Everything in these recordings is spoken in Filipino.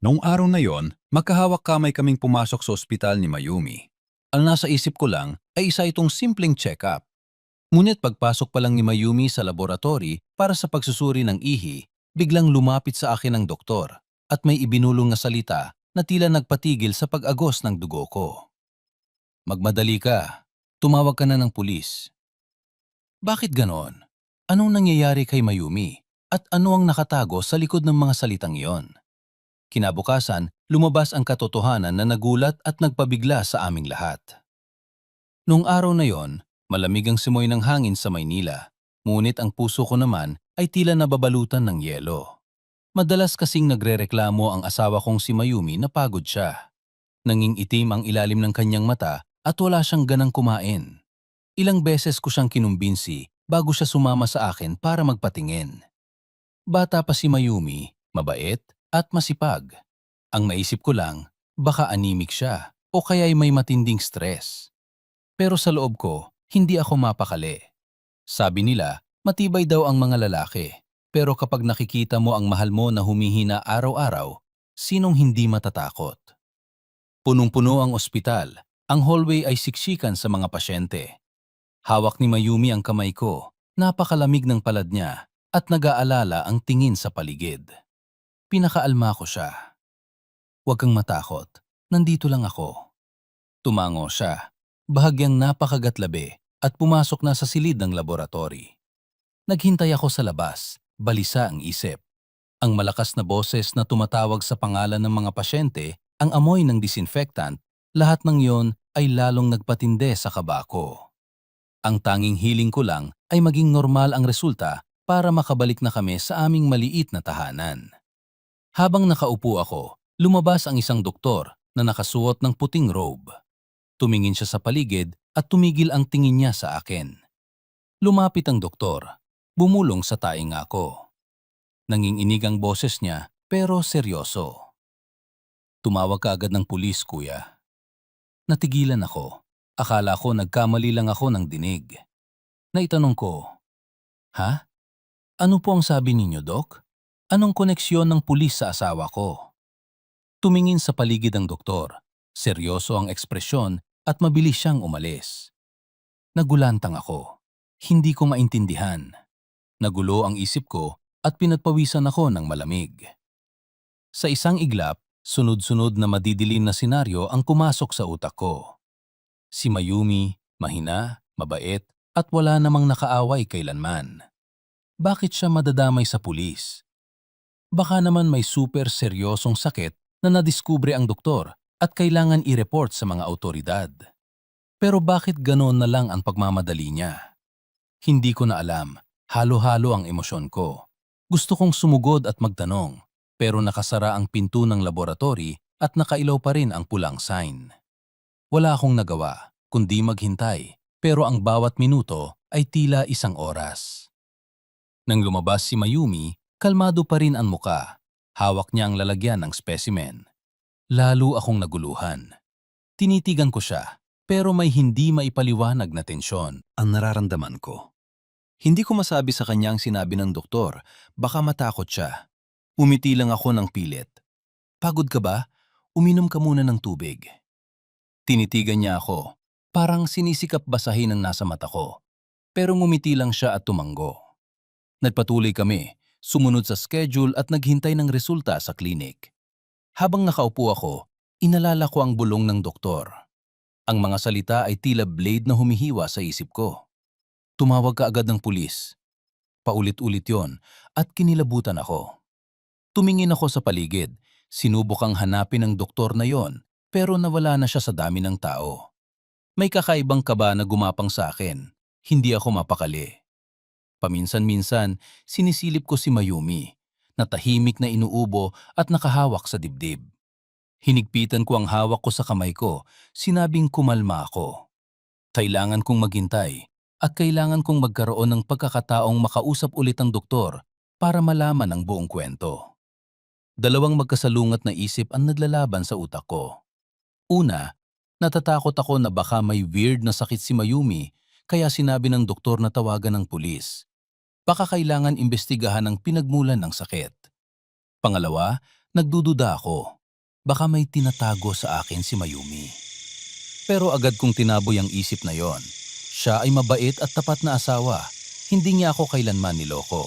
Noong araw na yon, magkahawak kamay kaming pumasok sa ospital ni Mayumi. Ang nasa isip ko lang ay isa itong simpleng check-up. Ngunit pagpasok pa lang ni Mayumi sa laboratory para sa pagsusuri ng ihi, biglang lumapit sa akin ang doktor at may ibinulong na salita na tila nagpatigil sa pag-agos ng dugo ko. Magmadali ka. Tumawag ka na ng pulis. Bakit ganon? Anong nangyayari kay Mayumi? At ano ang nakatago sa likod ng mga salitang iyon? Kinabukasan, lumabas ang katotohanan na nagulat at nagpabigla sa aming lahat. Noong araw na yon, malamig ang simoy ng hangin sa Maynila, ngunit ang puso ko naman ay tila nababalutan ng yelo. Madalas kasing nagrereklamo ang asawa kong si Mayumi na pagod siya. Nanging itim ang ilalim ng kanyang mata at wala siyang ganang kumain. Ilang beses ko siyang kinumbinsi bago siya sumama sa akin para magpatingin. Bata pa si Mayumi, mabait at masipag. Ang maisip ko lang, baka anemic siya o kaya'y may matinding stress. Pero sa loob ko, hindi ako mapakali. Sabi nila, matibay daw ang mga lalaki. Pero kapag nakikita mo ang mahal mo na humihina araw-araw, sinong hindi matatakot? Punong-puno ang ospital. Ang hallway ay siksikan sa mga pasyente. Hawak ni Mayumi ang kamay ko. Napakalamig ng palad niya at nag-aalala ang tingin sa paligid. Pinakaalma ko siya. Huwag kang matakot. Nandito lang ako. Tumango siya. Bahagyang napakagatlabi at pumasok na sa silid ng laboratory. Naghintay ako sa labas. Balisa ang isip. Ang malakas na boses na tumatawag sa pangalan ng mga pasyente, ang amoy ng disinfectant, lahat ng yon ay lalong nagpatinde sa kaba ko. Ang tanging hiling ko lang ay maging normal ang resulta para makabalik na kami sa aming maliit na tahanan. Habang nakaupo ako, lumabas ang isang doktor na nakasuot ng puting robe. Tumingin siya sa paligid at tumigil ang tingin niya sa akin. Lumapit ang doktor. Bumulong sa tainga ko. Nanginginig ang boses niya pero seryoso. Tumawag ka agad ng pulis, kuya. Natigilan ako. Akala ko nagkamali lang ako ng dinig. Naitanong ko, ha? Ano po ang sabi ninyo, Dok? Anong koneksyon ng pulis sa asawa ko? Tumingin sa paligid ang doktor. Seryoso ang ekspresyon at mabilis siyang umalis. Nagulantang ako. Hindi ko maintindihan. Nagulo ang isip ko at pinagpawisan ako ng malamig. Sa isang iglap, sunod-sunod na madidilim na senaryo ang pumasok sa utak ko. Si Mayumi, mahina, mabait, at wala namang nakaaway kailanman. Bakit siya madadamay sa pulis? Baka naman may super seryosong sakit na nadiskubre ang doktor at kailangan i-report sa mga awtoridad. Pero bakit gano'n na lang ang pagmamadali niya? Hindi ko na alam. Halo-halo ang emosyon ko. Gusto kong sumugod at magtanong, pero nakasara ang pinto ng laboratory at nakailaw pa rin ang pulang sign. Wala akong nagawa, kundi maghintay, pero ang bawat minuto ay tila isang oras. Nang lumabas si Mayumi, kalmado pa rin ang muka. Hawak niya ang lalagyan ng specimen. Lalo akong naguluhan. Tinitigan ko siya, pero may hindi maipaliwanag na tensyon ang nararamdaman ko. Hindi ko masabi sa kanya ang sinabi ng doktor, baka matakot siya. Umiti lang ako ng pilit. Pagod ka ba? Uminom ka muna ng tubig. Tinitigan niya ako, parang sinisikap basahin ang nasa mata ko. Pero ngumiti lang siya at tumanggo. Nagpatuloy kami, sumunod sa schedule at naghintay ng resulta sa klinik. Habang nakaupo ako, inalala ko ang bulong ng doktor. Ang mga salita ay tila blade na humihiwa sa isip ko. Tumawag ka agad ng pulis. Paulit-ulit yon at kinilabutan ako. Tumingin ako sa paligid, sinubukang hanapin ang doktor na yon pero nawala na siya sa dami ng tao. May kakaibang kaba na gumapang sa akin, hindi ako mapakali. Paminsan-minsan, sinisilip ko si Mayumi, na tahimik na inuubo at nakahawak sa dibdib. Hinigpitan ko ang hawak ko sa kamay ko, sinabing kumalma ako. Kailangan kong maghintay at kailangan kong magkaroon ng pagkakataong makausap ulit ang doktor para malaman ang buong kwento. Dalawang magkasalungat na isip ang naglalaban sa utak ko. Una, natatakot ako na baka may weird na sakit si Mayumi kaya sinabi ng doktor na tawagan ng pulis. Baka kailangan imbestigahan ang pinagmulan ng sakit. Pangalawa, Nagdududa ako. Baka may tinatago sa akin si Mayumi. Pero agad kong tinaboy ang isip na yon. Siya ay mabait at tapat na asawa. Hindi niya ako kailanman niloko.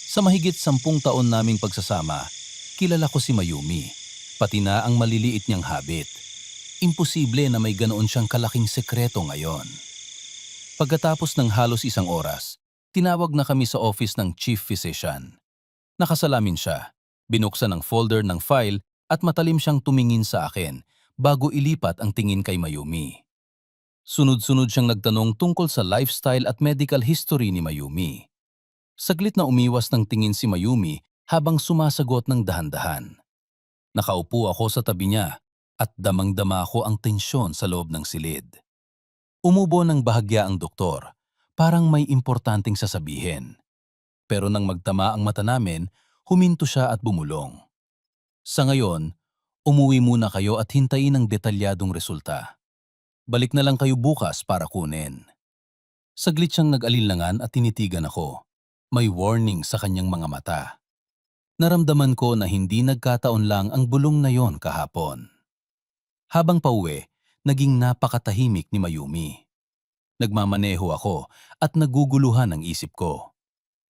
Sa mahigit 10 taon naming pagsasama, kilala ko si Mayumi, pati na ang maliliit niyang habit. Imposible na may ganoon siyang kalaking sekreto ngayon. Pagkatapos ng halos 1 oras, tinawag na kami sa office ng chief physician. Nakasalamin siya, binuksan ang folder ng file at matalim siyang tumingin sa akin bago ilipat ang tingin kay Mayumi. Sunod-sunod siyang nagtanong tungkol sa lifestyle at medical history ni Mayumi. Saglit na umiwas ng tingin si Mayumi habang sumasagot ng dahan-dahan. Nakaupo ako sa tabi niya at damang-dama ko ang tensyon sa loob ng silid. Umubo ng bahagya ang doktor, parang may importanteng sasabihin. Pero nang magtama ang mata namin, huminto siya at bumulong. Sa ngayon, umuwi muna kayo at hintayin ang detalyadong resulta. Balik na lang kayo bukas para kunin. Saglit siyang nag-alinlangan at tinitigan ako. May warning sa kanyang mga mata. Naramdaman ko na hindi nagkataon lang ang bulong na yon kahapon. Habang pauwi, naging napakatahimik ni Mayumi. Nagmamaneho ako at naguguluhan ang isip ko.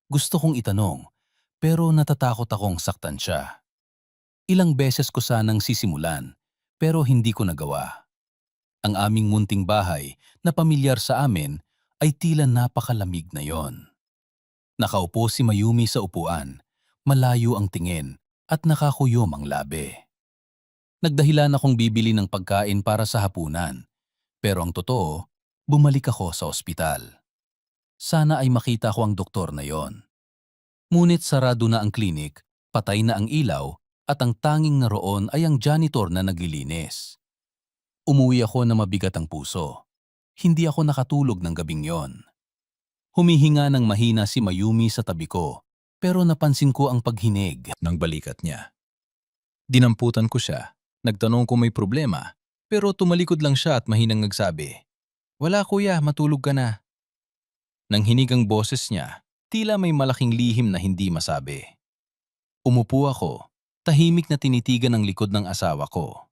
Gusto kong itanong, pero natatakot akong saktan siya. Ilang beses ko sanang sisimulan, pero hindi ko nagawa. Ang aming munting bahay na pamilyar sa amin ay tila napakalamig na yon. Nakaupo si Mayumi sa upuan, malayo ang tingin at nakakuyom ang labi. Nagdahilan akong bibili ng pagkain para sa hapunan, pero ang totoo, bumalik ako sa ospital. Sana ay makita ko ang doktor na yon. Ngunit sarado na ang klinik, patay na ang ilaw at ang tanging naroon ay ang janitor na naglilinis. Umuwi ako na mabigat ang puso. Hindi ako nakatulog ng gabing yon. Humihinga ng mahina si Mayumi sa tabi ko, pero napansin ko ang paghinig ng balikat niya. Dinamputan ko siya, nagtanong kung may problema, pero tumalikod lang siya at mahinang nagsabi, "Wala kuya, matulog ka na." Nang hinig ang boses niya, tila may malaking lihim na hindi masabi. Umupo ako, tahimik na tinitigan ang likod ng asawa ko.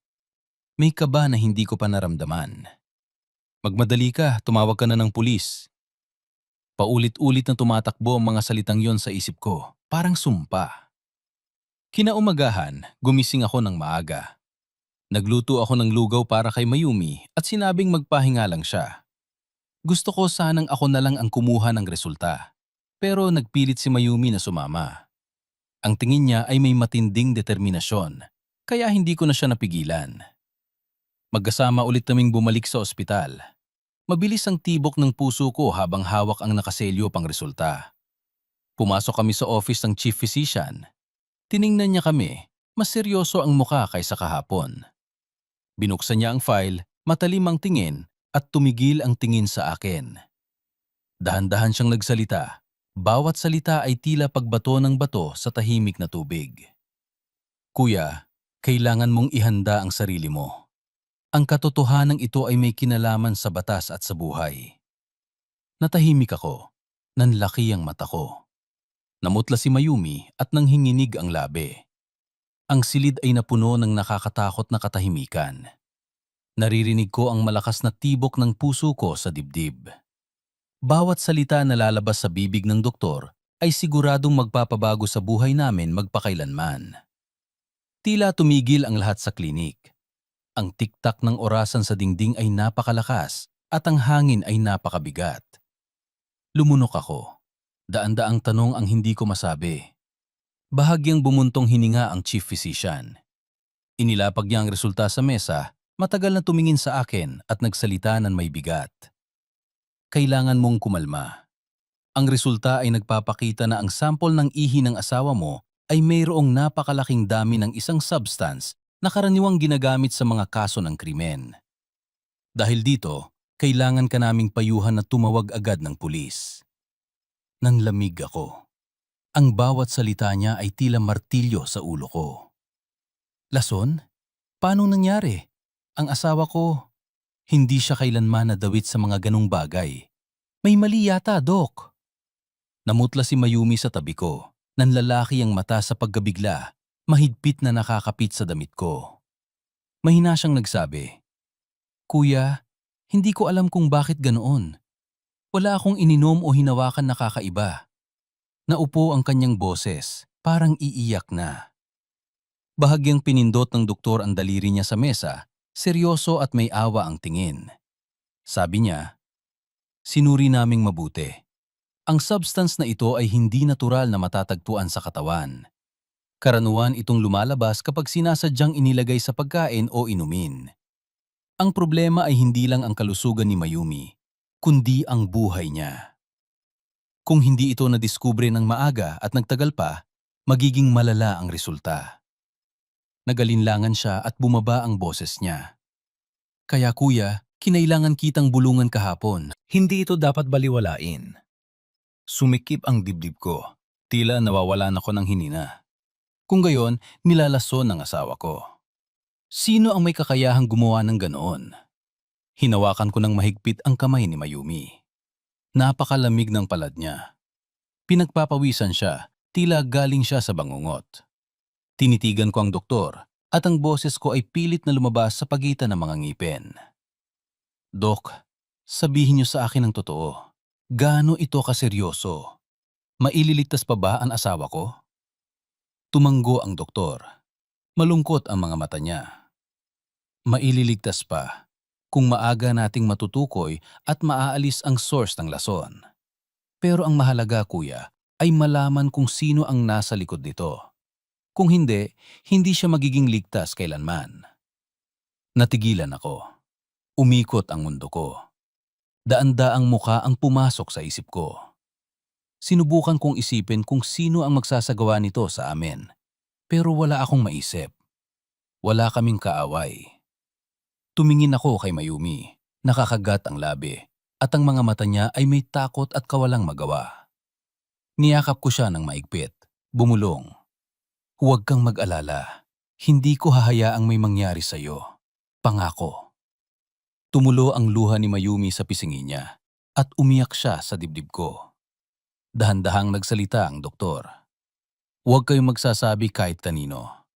May kaba na hindi ko pa naramdaman. "Magmadali ka, tumawag ka na ng pulis." Paulit-ulit na tumatakbo ang mga salitang yon sa isip ko, parang sumpa. Kinaumagahan, gumising ako ng maaga. Nagluto ako ng lugaw para kay Mayumi at sinabing magpahinga lang siya. Gusto ko sanang ako na lang ang kumuha ng resulta, pero nagpilit si Mayumi na sumama. Ang tingin niya ay may matinding determinasyon, kaya hindi ko na siya napigilan. Magkasama ulit naming bumalik sa ospital. Mabilis ang tibok ng puso ko habang hawak ang nakaselyo pang resulta. Pumasok kami sa office ng chief physician. Tiningnan niya kami, mas seryoso ang muka kaysa kahapon. Binuksan niya ang file, matalim ang tingin at tumigil ang tingin sa akin. Dahan-dahan siyang nagsalita. Bawat salita ay tila pagbato ng bato sa tahimik na tubig. "Kuya, kailangan mong ihanda ang sarili mo. Ang katotohanan ito ay may kinalaman sa batas at sa buhay." Natahimik ako. Nanlaki ang mata ko. Namutla si Mayumi at nanghinginig ang labi. Ang silid ay napuno ng nakakatakot na katahimikan. Naririnig ko ang malakas na tibok ng puso ko sa dibdib. Bawat salita na lalabas sa bibig ng doktor ay siguradong magpapabago sa buhay namin magpakailanman. Tila tumigil ang lahat sa klinik. Ang tiktak ng orasan sa dingding ay napakalakas at ang hangin ay napakabigat. Lumunok ako. Daan-daang tanong ang hindi ko masabi. Bahagyang bumuntong hininga ang chief physician. Inilapag niya ang resulta sa mesa, matagal na tumingin sa akin at nagsalita ng may bigat. "Kailangan mong kumalma. Ang resulta ay nagpapakita na ang sample ng ihi ng asawa mo ay mayroong napakalaking dami ng isang substance na karaniwang ginagamit sa mga kaso ng krimen. Dahil dito, kailangan ka naming payuhan na tumawag agad ng pulis." Nanlamig ako. Ang bawat salita niya ay tila martilyo sa ulo ko. "Lason? Paano nangyari? Ang asawa ko, hindi siya kailanman nadawit sa mga ganong bagay. May mali yata, Dok." Namutla si Mayumi sa tabi ko. Nanlalaki ang mata sa pagkabigla. mahigpit na nakakapit sa damit ko. Mahina siyang nagsabi, "Kuya, hindi ko alam kung bakit ganoon. Wala akong ininom o hinawakan na kakaiba." Naupo ang kanyang boses, parang iiyak na. Bahagyang pinindot ng doktor ang daliri niya sa mesa, seryoso at may awa ang tingin. Sabi niya, "Sinuri naming mabuti. Ang substance na ito ay hindi natural na matatagpuan sa katawan. Karaniwan itong lumalabas kapag sinasadyang inilagay sa pagkain o inumin. Ang problema ay hindi lang ang kalusugan ni Mayumi, kundi ang buhay niya. Kung hindi ito nadiskubre ng maaga at nagtagal pa, magiging malala ang resulta." Nagalinlangan siya at bumaba ang boses niya. "Kaya kuya, kinailangan kitang bulungan kahapon. Hindi ito dapat baliwalain." Sumikip ang dibdib ko. Tila nawawalan ako ng hinina. Kung gayon, nilalason ng asawa ko. Sino ang may kakayahang gumawa ng ganoon? Hinawakan ko ng mahigpit ang kamay ni Mayumi. Napakalamig ng palad niya. Pinagpapawisan siya, tila galing siya sa bangungot. Tinitigan ko ang doktor at ang boses ko ay pilit na lumabas sa pagitan ng mga ngipin. "Dok, sabihin niyo sa akin ang totoo. Gaano ito kaseryoso? Maililigtas pa ba ang asawa ko?" Tumanggo ang doktor. Malungkot ang mga mata niya. "Maililigtas pa kung maaga nating matutukoy at maaalis ang source ng lason. Pero ang mahalaga, kuya, ay malaman kung sino ang nasa likod nito. Kung hindi, hindi siya magiging ligtas kailanman." Natigilan ako. Umikot ang mundo ko. Daan-daang muka ang pumasok sa isip ko. Sinubukan kong isipin kung sino ang magsasagawa nito sa amin. Pero wala akong maisip. Wala kaming kaaway. Tumingin ako kay Mayumi. Nakakagat ang labi. At ang mga mata niya ay may takot at kawalang magawa. Niyakap ko siya ng maigpit. Bumulong. "Huwag kang mag-alala. Hindi ko hahayaang may mangyari sa'yo. Pangako." Tumulo ang luha ni Mayumi sa pisngi niya at umiyak siya sa dibdib ko. Dahan-dahang nagsalita ang doktor. "Huwag kayong magsasabi kahit kanino.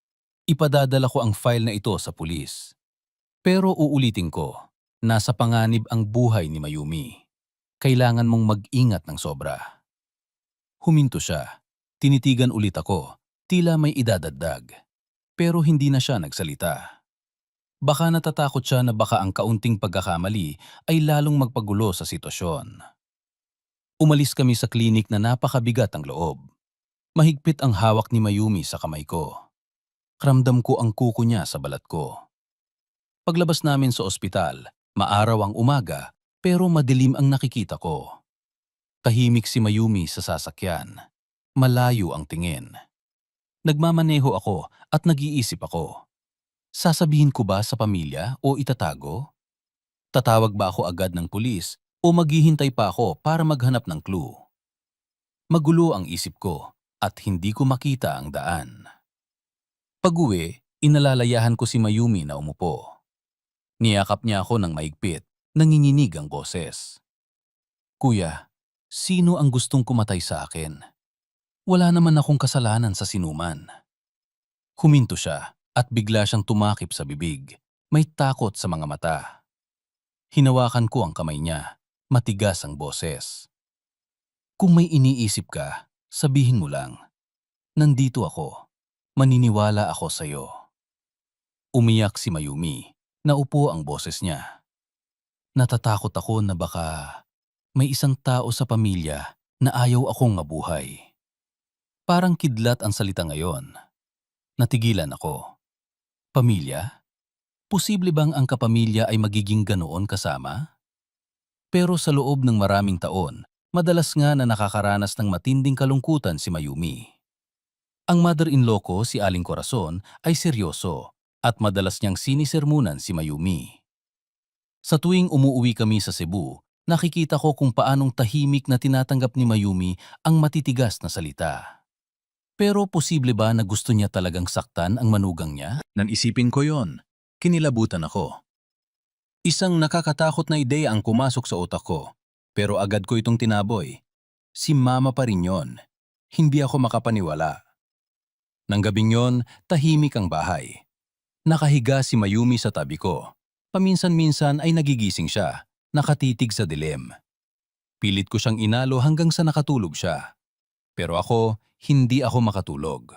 Ipadadala ko ang file na ito sa pulis. Pero uulitin ko, nasa panganib ang buhay ni Mayumi. Kailangan mong mag-ingat ng sobra." Huminto siya. Tinitigan ulit ako, tila may idadagdag. Pero hindi na siya nagsalita. Baka natatakot siya na baka ang kaunting pagkakamali ay lalong magpagulo sa sitwasyon. Umalis kami sa klinik na napakabigat ang loob. Mahigpit ang hawak ni Mayumi sa kamay ko. Ramdam ko ang kuko niya sa balat ko. Paglabas namin sa ospital, maaraw ang umaga, pero madilim ang nakikita ko. Tahimik si Mayumi sa sasakyan. Malayo ang tingin. Nagmamaneho ako at nag-iisip ako. Sasabihin ko ba sa pamilya o itatago? Tatawag ba ako agad ng pulis o maghihintay pa ako para maghanap ng clue? Magulo ang isip ko at hindi ko makita ang daan. Pag-uwi, inalalayahan ko si Mayumi na umupo. Niyakap niya ako ng maigpit, nanginginig ang boses. "Kuya, sino ang gustong kumatay sa akin? Wala naman akong kasalanan sa sinuman." Huminto siya at bigla siyang tumakip sa bibig. May takot sa mga mata. Hinawakan ko ang kamay niya. Matigas ang boses. "Kung may iniisip ka, sabihin mo lang. Nandito ako. Maniniwala ako sa'yo." Umiyak si Mayumi. Naupo ang boses niya. "Natatakot ako na baka may isang tao sa pamilya na ayaw akong mabuhay." Parang kidlat ang salita ngayon. Natigilan ako. Pamilya? Posible bang ang kapamilya ay magiging ganoon kasama? Pero sa loob ng maraming taon, madalas nga na nakakaranas ng matinding kalungkutan si Mayumi. Ang mother-in-law ko, si Aling Corazon, ay seryoso at madalas niyang sinisermunan si Mayumi. Sa tuwing umuuwi kami sa Cebu, nakikita ko kung paanong tahimik na tinatanggap ni Mayumi ang matitigas na salita. Pero posible ba na gusto niya talagang saktan ang manugang niya? Nanisipin ko yon. Kinilabutan ako. Isang nakakatakot na ideya ang kumasok sa utak ko, pero agad ko itong tinaboy. Si mama pa rin yon. Hindi ako makapaniwala. Nang gabing yon, tahimik ang bahay. Nakahiga si Mayumi sa tabi ko. Paminsan-minsan ay nagigising siya, nakatitig sa dilim. Pilit ko siyang inalo hanggang sa nakatulog siya. Pero ako, hindi ako makatulog.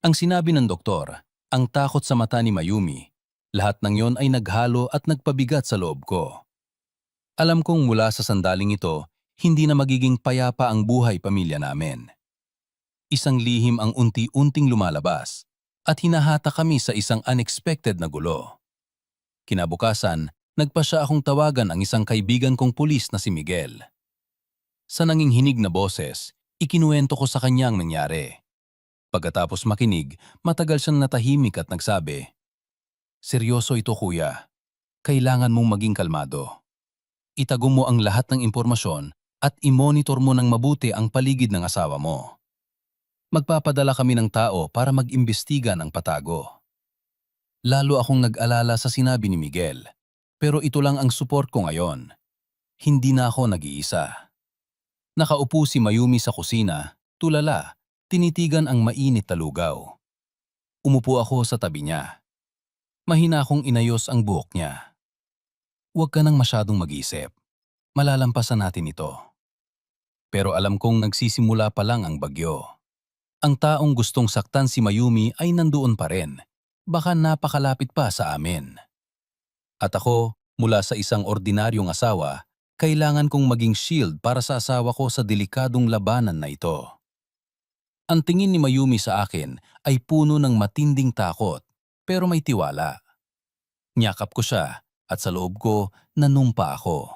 Ang sinabi ng doktor, ang takot sa mata ni Mayumi, lahat ng yon ay naghalo at nagpabigat sa loob ko. Alam kong mula sa sandaling ito, hindi na magiging payapa ang buhay pamilya namin. Isang lihim ang unti-unting lumalabas at hinahata kami sa isang unexpected na gulo. Kinabukasan, nagpa siya akong tawagan ang isang kaibigan kong pulis na si Miguel. Sa nanginginig na boses, ikinuwento ko sa kanya ang nangyari. Pagkatapos makinig, matagal siyang natahimik at nagsabi, "Seryoso ito kuya, kailangan mong maging kalmado. Itago mo ang lahat ng impormasyon at i-monitor mo ng mabuti ang paligid ng asawa mo. Magpapadala kami ng tao para mag-imbestiga ng patago." Lalo akong nag-alala sa sinabi ni Miguel, pero ito lang ang support ko ngayon. Hindi na ako nag-iisa. Nakaupo si Mayumi sa kusina, tulala, tinitigan ang mainit na lugaw. Umupo ako sa tabi niya. Mahina akong inayos ang buhok niya. "Huwag ka nang masyadong mag-isip. Malalampasan natin ito." Pero alam kong nagsisimula pa lang ang bagyo. Ang taong gustong saktan si Mayumi ay nandoon pa rin. Baka napakalapit pa sa amin. At ako, mula sa isang ordinaryong asawa, kailangan kong maging shield para sa asawa ko sa delikadong labanan na ito. Ang tingin ni Mayumi sa akin ay puno ng matinding takot, pero may tiwala. Niyakap ko siya at sa loob ko nanumpa ako.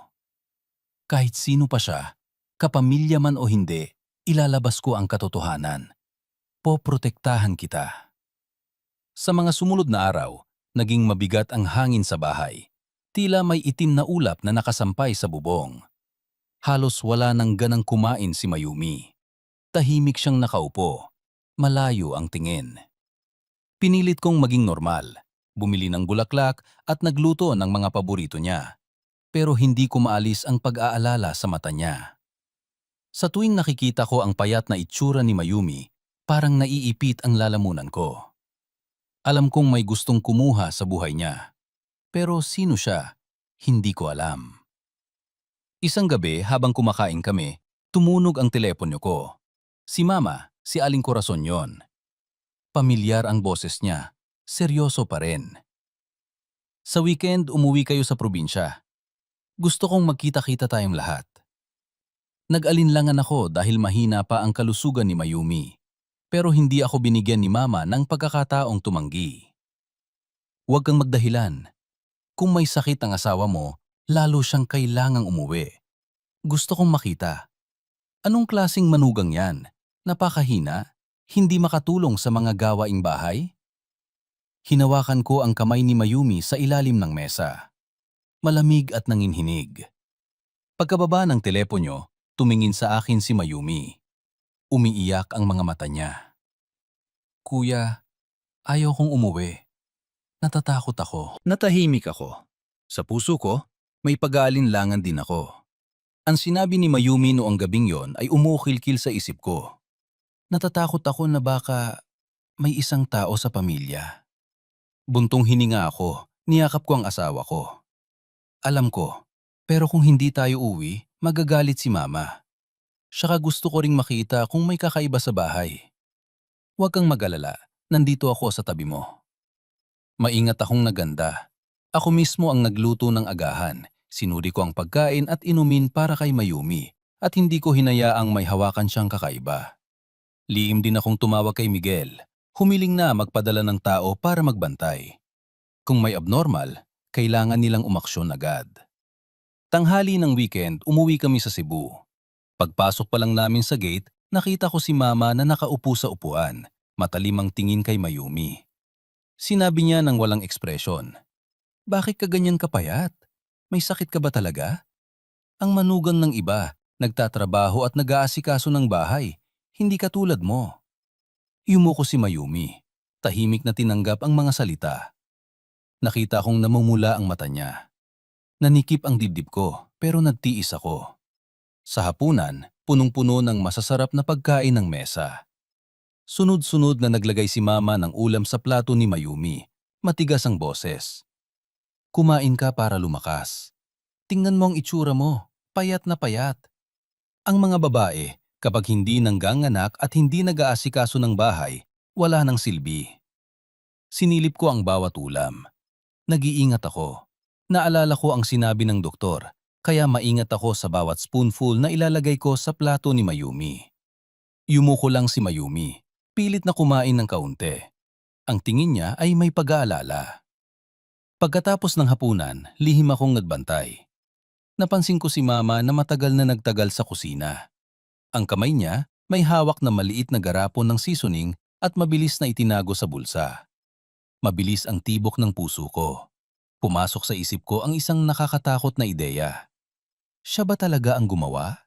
Kahit sino pa siya, kapamilya man o hindi, ilalabas ko ang katotohanan. Poprotektahan kita. Sa mga sumunod na araw, naging mabigat ang hangin sa bahay. Tila may itim na ulap na nakasampay sa bubong. Halos wala nang ganang kumain si Mayumi. Tahimik siyang nakaupo. Malayo ang tingin. Pinilit kong maging normal. Bumili ng bulaklak at nagluto ng mga paborito niya. Pero hindi ko maalis ang pag-aalala sa mata niya. Sa tuwing nakikita ko ang payat na itsura ni Mayumi, parang naiipit ang lalamunan ko. Alam kong may gustong kumuha sa buhay niya. Pero sino siya? Hindi ko alam. Isang gabi habang kumakain kami, tumunog ang telepono ko. Si Mama, si Aling Corazon yon. Pamilyar ang boses niya. Seryoso pa rin. "Sa weekend, umuwi kayo sa probinsya. Gusto kong magkita-kita tayong lahat." Nag-alinlangan ako dahil mahina pa ang kalusugan ni Mayumi. Pero hindi ako binigyan ni Mama ng pagkakataong tumanggi. "Huwag kang magdahilan. Kung may sakit ang asawa mo, lalo siyang kailangang umuwi. Gusto kong makita." "Anong klaseng manugang yan? Napakahina? Hindi makatulong sa mga gawaing bahay?" Hinawakan ko ang kamay ni Mayumi sa ilalim ng mesa. Malamig at nanginhinig. Pagkababa ng telepono, tumingin sa akin si Mayumi. Umiiyak ang mga mata niya. "Kuya, ayaw kong umuwi. Natatakot ako." Natahimik ako. Sa puso ko, may pag-aalinlangan din ako. Ang sinabi ni Mayumi noong gabing yon ay umukilkil sa isip ko. Natatakot ako na baka may isang tao sa pamilya. Buntong hininga ako, niyakap ko ang asawa ko. Alam ko, pero kung hindi tayo uwi, magagalit si Mama. Saka gusto ko ring makita kung may kakaiba sa bahay. "Huwag kang mag-alala, nandito ako sa tabi mo." Maingat akong naganda. Ako mismo ang nagluto ng agahan. Sinuri ko ang pagkain at inumin para kay Mayumi at hindi ko hinayaang may hawakan siyang kakaiba. Lihim din akong tumawag kay Miguel. Humiling na magpadala ng tao para magbantay. Kung may abnormal, kailangan nilang umaksyon agad. Tanghali ng weekend, umuwi kami sa Cebu. Pagpasok pa lang namin sa gate, nakita ko si Mama na nakaupo sa upuan, matalim ang tingin kay Mayumi. Sinabi niya ng walang ekspresyon, "Bakit ka ganyan kapayat? May sakit ka ba talaga? Ang manugang ng iba, nagtatrabaho at nag-aasikaso ng bahay, hindi katulad mo." Yumuko si Mayumi. Tahimik na tinanggap ang mga salita. Nakita kong namumula ang mata niya. Nanikip ang dibdib ko, pero nagtiis ako. Sa hapunan, punong-puno ng masasarap na pagkain ng mesa. Sunod-sunod na naglagay si Mama ng ulam sa plato ni Mayumi. Matigas ang boses. Kumain ka para lumakas. Tingnan mo ang itsura mo, payat na payat. Ang mga babae, kapag hindi nangganganak at hindi nag-aasikaso ng bahay, wala nang silbi. Sinilip ko ang bawat ulam. Nag-iingat ako. Naalala ko ang sinabi ng doktor, kaya maingat ako sa bawat spoonful na ilalagay ko sa plato ni Mayumi. Yumuko lang si Mayumi. Pilit na kumain ng kaunti. Ang tingin niya ay may pag-aalala. Pagkatapos ng hapunan, lihim akong nagbantay. Napansin ko si Mama na matagal na nagtagal sa kusina. Ang kamay niya may hawak na maliit na garapon ng seasoning at mabilis na itinago sa bulsa. Mabilis ang tibok ng puso ko. Pumasok sa isip ko ang isang nakakatakot na ideya. Siya ba talaga ang gumawa?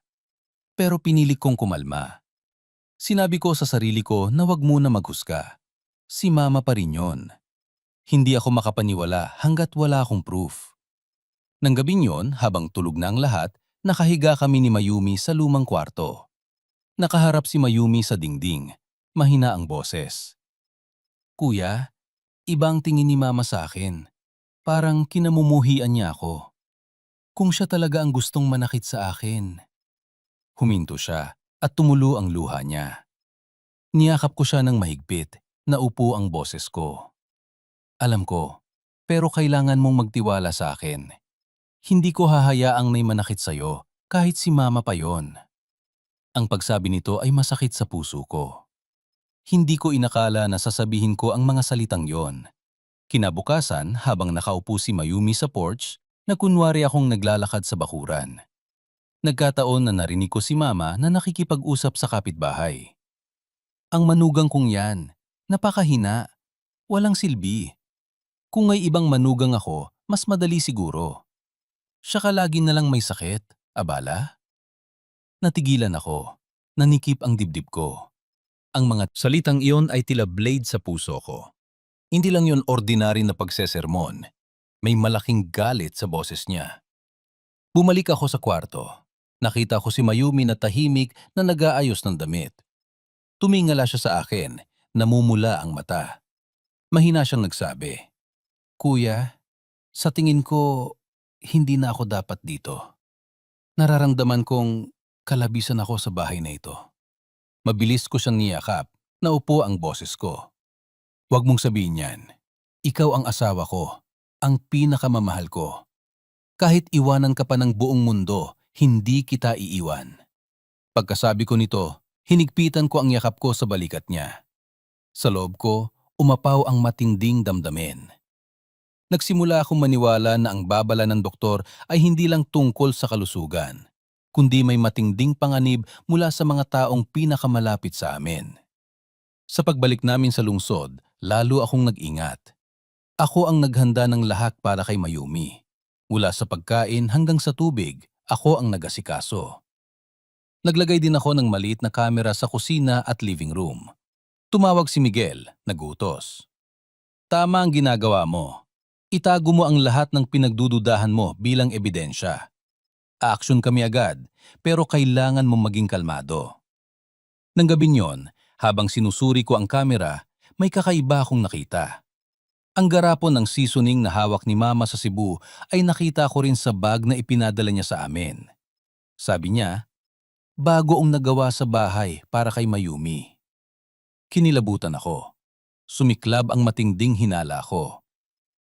Pero pinili kong kumalma. Sinabi ko sa sarili ko na wag muna maghusga. Si Mama pa rin yun. Hindi ako makapaniwala hanggat wala akong proof. Nang gabing yon, habang tulog na ang lahat, nakahiga kami ni Mayumi sa lumang kwarto. Nakaharap si Mayumi sa dingding. Mahina ang boses. Kuya, ibang tingin ni Mama sa akin. Parang kinamumuhian niya ako. Kung siya talaga ang gustong manakit sa akin. Huminto siya at tumulo ang luha niya. Niyakap ko siya ng mahigpit. Naupo ang boses ko. Alam ko, pero kailangan mong magtiwala sa akin. Hindi ko hahayaang may manakit sa'yo kahit si Mama pa yon. Ang pagsabi nito ay masakit sa puso ko. Hindi ko inakala na sasabihin ko ang mga salitang yon. Kinabukasan, habang nakaupo si Mayumi sa porch, na kunwari akong naglalakad sa bakuran. Nagkataon na narinig ko si Mama na nakikipag-usap sa kapitbahay. Ang manugang kong yan, napakahina, walang silbi. Kung ay ibang manugang ako, mas madali siguro. Siya ka lagi na lang may sakit, abala? Natigilan ako, nanikip ang dibdib ko. Ang mga salitang iyon ay tila blade sa puso ko. Hindi lang yon ordinary na pagsesermon. May malaking galit sa boses niya. Bumalik ako sa kwarto. Nakita ko si Mayumi na tahimik na nag-aayos ng damit. Tumingala siya sa akin, namumula ang mata. Mahina siyang nagsabi, Kuya, sa tingin ko, hindi na ako dapat dito. Nararamdaman kong kalabisan ako sa bahay na ito. Mabilis ko siyang niyakap, naupo ang boses ko. Huwag mong sabihin yan. Ikaw ang asawa ko, ang pinakamamahal ko. Kahit iwanan ka pa ng buong mundo, hindi kita iiwan. Pagkasabi ko nito, hinigpitan ko ang yakap ko sa balikat niya. Sa loob ko, umapaw ang matinding damdamin. Nagsimula akong maniwala na ang babala ng doktor ay hindi lang tungkol sa kalusugan, kundi may matinding panganib mula sa mga taong pinakamalapit sa amin. Sa pagbalik namin sa lungsod, lalo akong nag-ingat. Ako ang naghanda ng lahat para kay Mayumi. Mula sa pagkain hanggang sa tubig, ako ang nag-asikaso. Naglagay din ako ng maliit na kamera sa kusina at living room. Tumawag si Miguel, nagutos. Tama ang ginagawa mo. Itago mo ang lahat ng pinagdududahan mo bilang ebidensya. Aaksyon kami agad, pero kailangan mong maging kalmado. Nang gabing yon, habang sinusuri ko ang kamera, may kakaiba akong nakita. Ang garapon ng seasoning na hawak ni Mama sa Cebu ay nakita ko rin sa bag na ipinadala niya sa amin. Sabi niya, bago ang nagawa sa bahay para kay Mayumi. Kinilabutan ako. Sumiklab ang matinding hinala ko.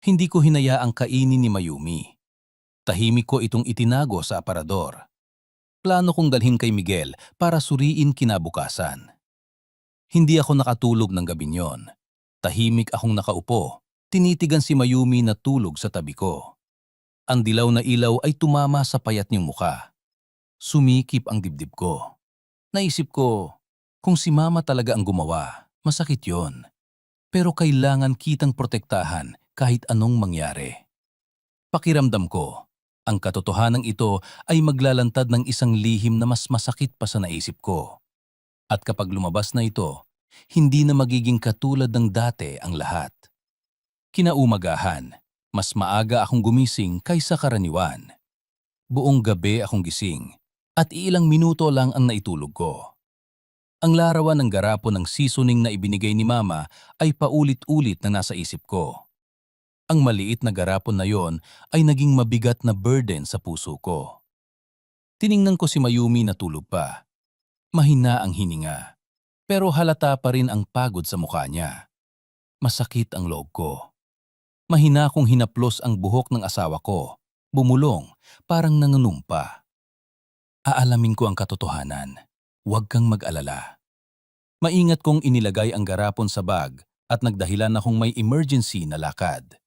Hindi ko hinayaang kainin ni Mayumi. Tahimik ko itong itinago sa aparador. Plano kong dalhin kay Miguel para suriin kinabukasan. Hindi ako nakatulog ng gabing yon. Tahimik akong nakaupo. Tinitigan si Mayumi na tulog sa tabi ko. Ang dilaw na ilaw ay tumama sa payat niyang muka. Sumikip ang dibdib ko. Naisip ko, kung si Mama talaga ang gumawa, masakit yon. Pero kailangan kitang protektahan kahit anong mangyari. Pakiramdam ko, ang katotohanan ito ay maglalantad ng isang lihim na mas masakit pa sa naisip ko. At kapag lumabas na ito, hindi na magiging katulad ng dati ang lahat. Kinaumagahan, mas maaga akong gumising kaysa karaniwan. Buong gabi akong gising at ilang minuto lang ang naitulog ko. Ang larawan ng garapon ng seasoning na ibinigay ni Mama ay paulit-ulit na nasa isip ko. Ang maliit na garapon na yon ay naging mabigat na burden sa puso ko. Tiningnan ko si Mayumi na tulog pa. Mahina ang hininga. Pero halata pa rin ang pagod sa mukha niya. Masakit ang loob ko. Mahina kong hinaplos ang buhok ng asawa ko. Bumulong, parang nanganumpa. Aalamin ko ang katotohanan. Huwag kang mag-alala. Maingat kong inilagay ang garapon sa bag at nagdahilan akong may emergency na lakad.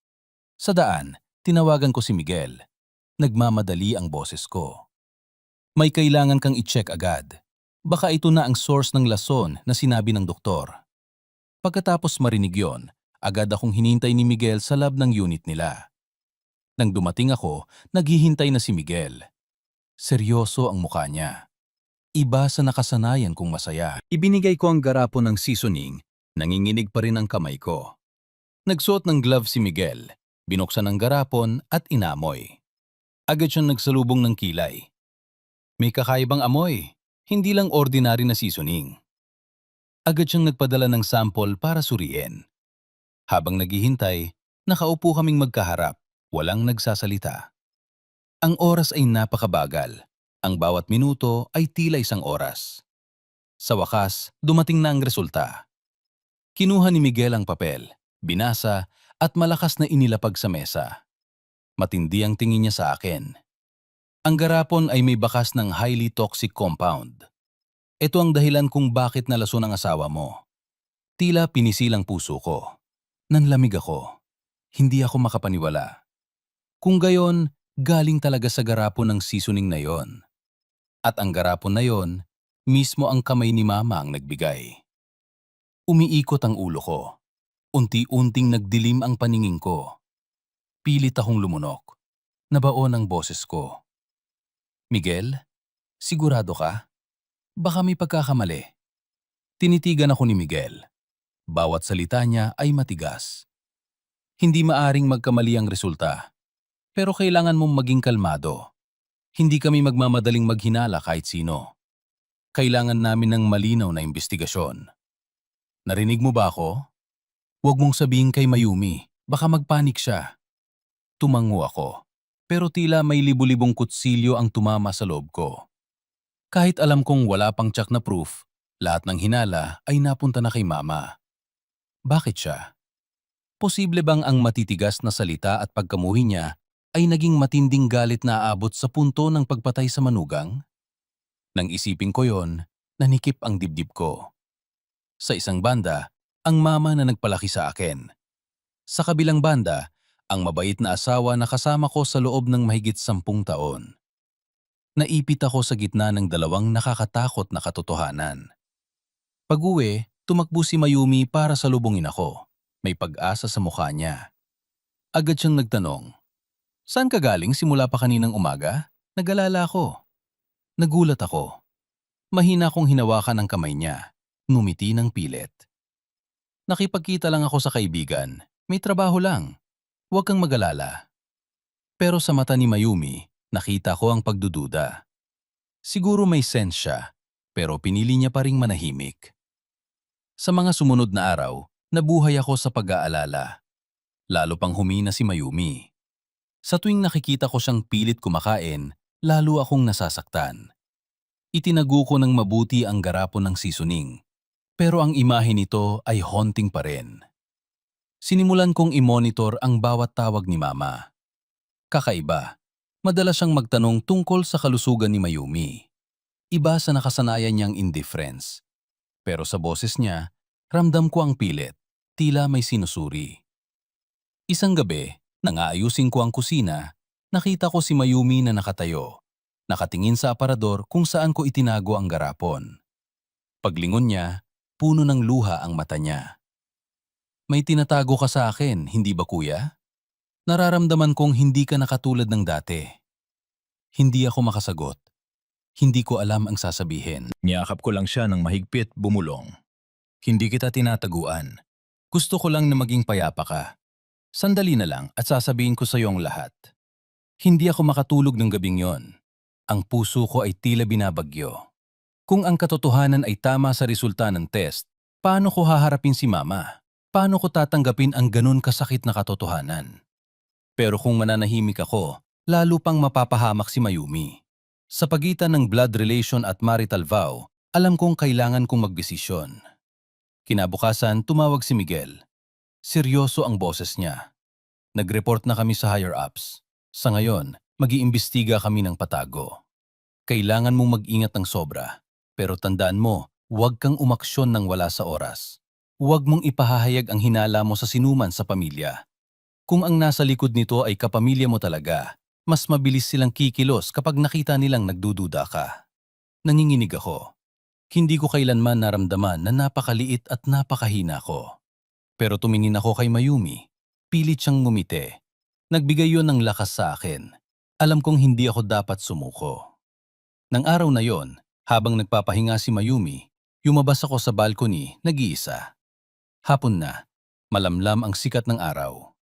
Sa daan, tinawagan ko si Miguel. Nagmamadali ang boses ko. May kailangan kang i-check agad. Baka ito na ang source ng lason na sinabi ng doktor. Pagkatapos marinig yon, agad akong hinintay ni Miguel sa lab ng unit nila. Nang dumating ako, naghihintay na si Miguel. Seryoso ang mukha niya. Iba sa nakasanayan kong masaya. Ibinigay ko ang garapon ng seasoning, nanginginig pa rin ang kamay ko. Nagsuot ng glove si Miguel, binuksan ang garapon at inamoy. Agad siyang nagsalubong ng kilay. May kakaibang amoy, hindi lang ordinary na seasoning. Agad siyang nagpadala ng sample para suriin. Habang naghihintay, nakaupo kaming magkaharap, walang nagsasalita. Ang oras ay napakabagal. Ang bawat minuto ay tila isang oras. Sa wakas, dumating na ang resulta. Kinuha ni Miguel ang papel, binasa at malakas na inilapag sa mesa. Matindi ang tingin niya sa akin. Ang garapon ay may bakas ng highly toxic compound. Ito ang dahilan kung bakit nalason ang asawa mo. Tila pinisilang puso ko. Nanlamig ako. Hindi ako makapaniwala. Kung gayon, galing talaga sa garapon ng seasoning na yon. At ang garapon na yon, mismo ang kamay ni Mama ang nagbigay. Umiikot ang ulo ko. Unti-unting nagdilim ang paningin ko. Pilit akong lumunok. Nabaon ang boses ko. Miguel, sigurado ka? Baka may pagkakamali. Tinitigan ako ni Miguel. Bawat salita niya ay matigas. Hindi maaring magkamali ang resulta. Pero kailangan mong maging kalmado. Hindi kami magmamadaling maghinala kahit sino. Kailangan namin ng malinaw na investigasyon. Narinig mo ba ako? Huwag mong sabihin kay Mayumi. Baka magpanik siya. Tumango ako. Pero tila may libu-libong kutsilyo ang tumama sa loob ko. Kahit alam kong wala pang tiyak na proof, lahat ng hinala ay napunta na kay Mama. Bakit siya? Posible bang ang matitigas na salita at pagkamuhi niya ay naging matinding galit na aabot sa punto ng pagpatay sa manugang? Nang isipin ko yon, nanikip ang dibdib ko. Sa isang banda, ang mama na nagpalaki sa akin. Sa kabilang banda, ang mabait na asawa na kasama ko sa loob ng mahigit 10 taon. Naipit ako sa gitna ng dalawang nakakatakot na katotohanan. Pag-uwi, tumakbo si Mayumi para salubungin ako. May pag-asa sa mukha niya. Agad siyang nagtanong, "Saan ka galing simula pa kaninang umaga?" Nag-alala ako. Nagulat ako. Mahina kong hinawakan ang kamay niya. Ngumiti ng pilit. "Nakipagkita lang ako sa kaibigan. May trabaho lang. Huwag kang mag-alala." Pero sa mata ni Mayumi, nakita ko ang pagdududa. Siguro may sense siya, pero pinili niya pa ring manahimik. Sa mga sumunod na araw, nabuhay ako sa pag-aalala. Lalo pang humina si Mayumi. Sa tuwing nakikita ko siyang pilit kumakain, lalo akong nasasaktan. Itinago ko ng mabuti ang garapon ng seasoning, pero ang imahe nito ay haunting pa rin. Sinimulan kong i-monitor ang bawat tawag ni Mama. Kakaiba. Madalas siyang magtanong tungkol sa kalusugan ni Mayumi. Iba sa nakasanayan niyang indifference. Pero sa boses niya, ramdam ko ang pilit, tila may sinusuri. Isang gabi, nang aayusin ko ang kusina, nakita ko si Mayumi na nakatayo, nakatingin sa aparador kung saan ko itinago ang garapon. Paglingon niya, puno ng luha ang mata niya. "May tinatago ka sa akin, hindi ba kuya? Nararamdaman kong hindi ka nakatulad ng dati." Hindi ako makasagot. Hindi ko alam ang sasabihin. Niyakap ko lang siya ng mahigpit, bumulong. "Hindi kita tinataguan. Gusto ko lang na maging payapa ka. Sandali na lang at sasabihin ko sa iyo ang lahat." Hindi ako makatulog ng gabing yon. Ang puso ko ay tila binabagyo. Kung ang katotohanan ay tama sa resulta ng test, paano ko haharapin si mama? Paano ko tatanggapin ang ganun kasakit na katotohanan? Pero kung mananahimik ako, lalo pang mapapahamak si Mayumi. Sa pagitan ng blood relation at marital vow, alam kong kailangan kong magdesisyon. Kinabukasan, tumawag si Miguel. Seryoso ang boses niya. Nag-report na kami sa higher ups. Sa ngayon, mag-iimbestiga kami ng patago. Kailangan mong mag-ingat ng sobra. Pero tandaan mo, huwag kang umaksyon ng wala sa oras. Huwag mong ipahahayag ang hinala mo sa sinuman sa pamilya. Kung ang nasa likod nito ay kapamilya mo talaga, mas mabilis silang kikilos kapag nakita nilang nagdududa ka. Nanginginig ako. Hindi ko kailanman naramdaman na napakaliit at napakahina ko. Pero tumingin ako kay Mayumi. Pilit siyang ngumiti. Nagbigay yon ng lakas sa akin. Alam kong hindi ako dapat sumuko. Nang araw na yon, habang nagpapahinga si Mayumi, lumabas ako sa balcony, nag-iisa. Hapon na, malamlam ang sikat ng araw.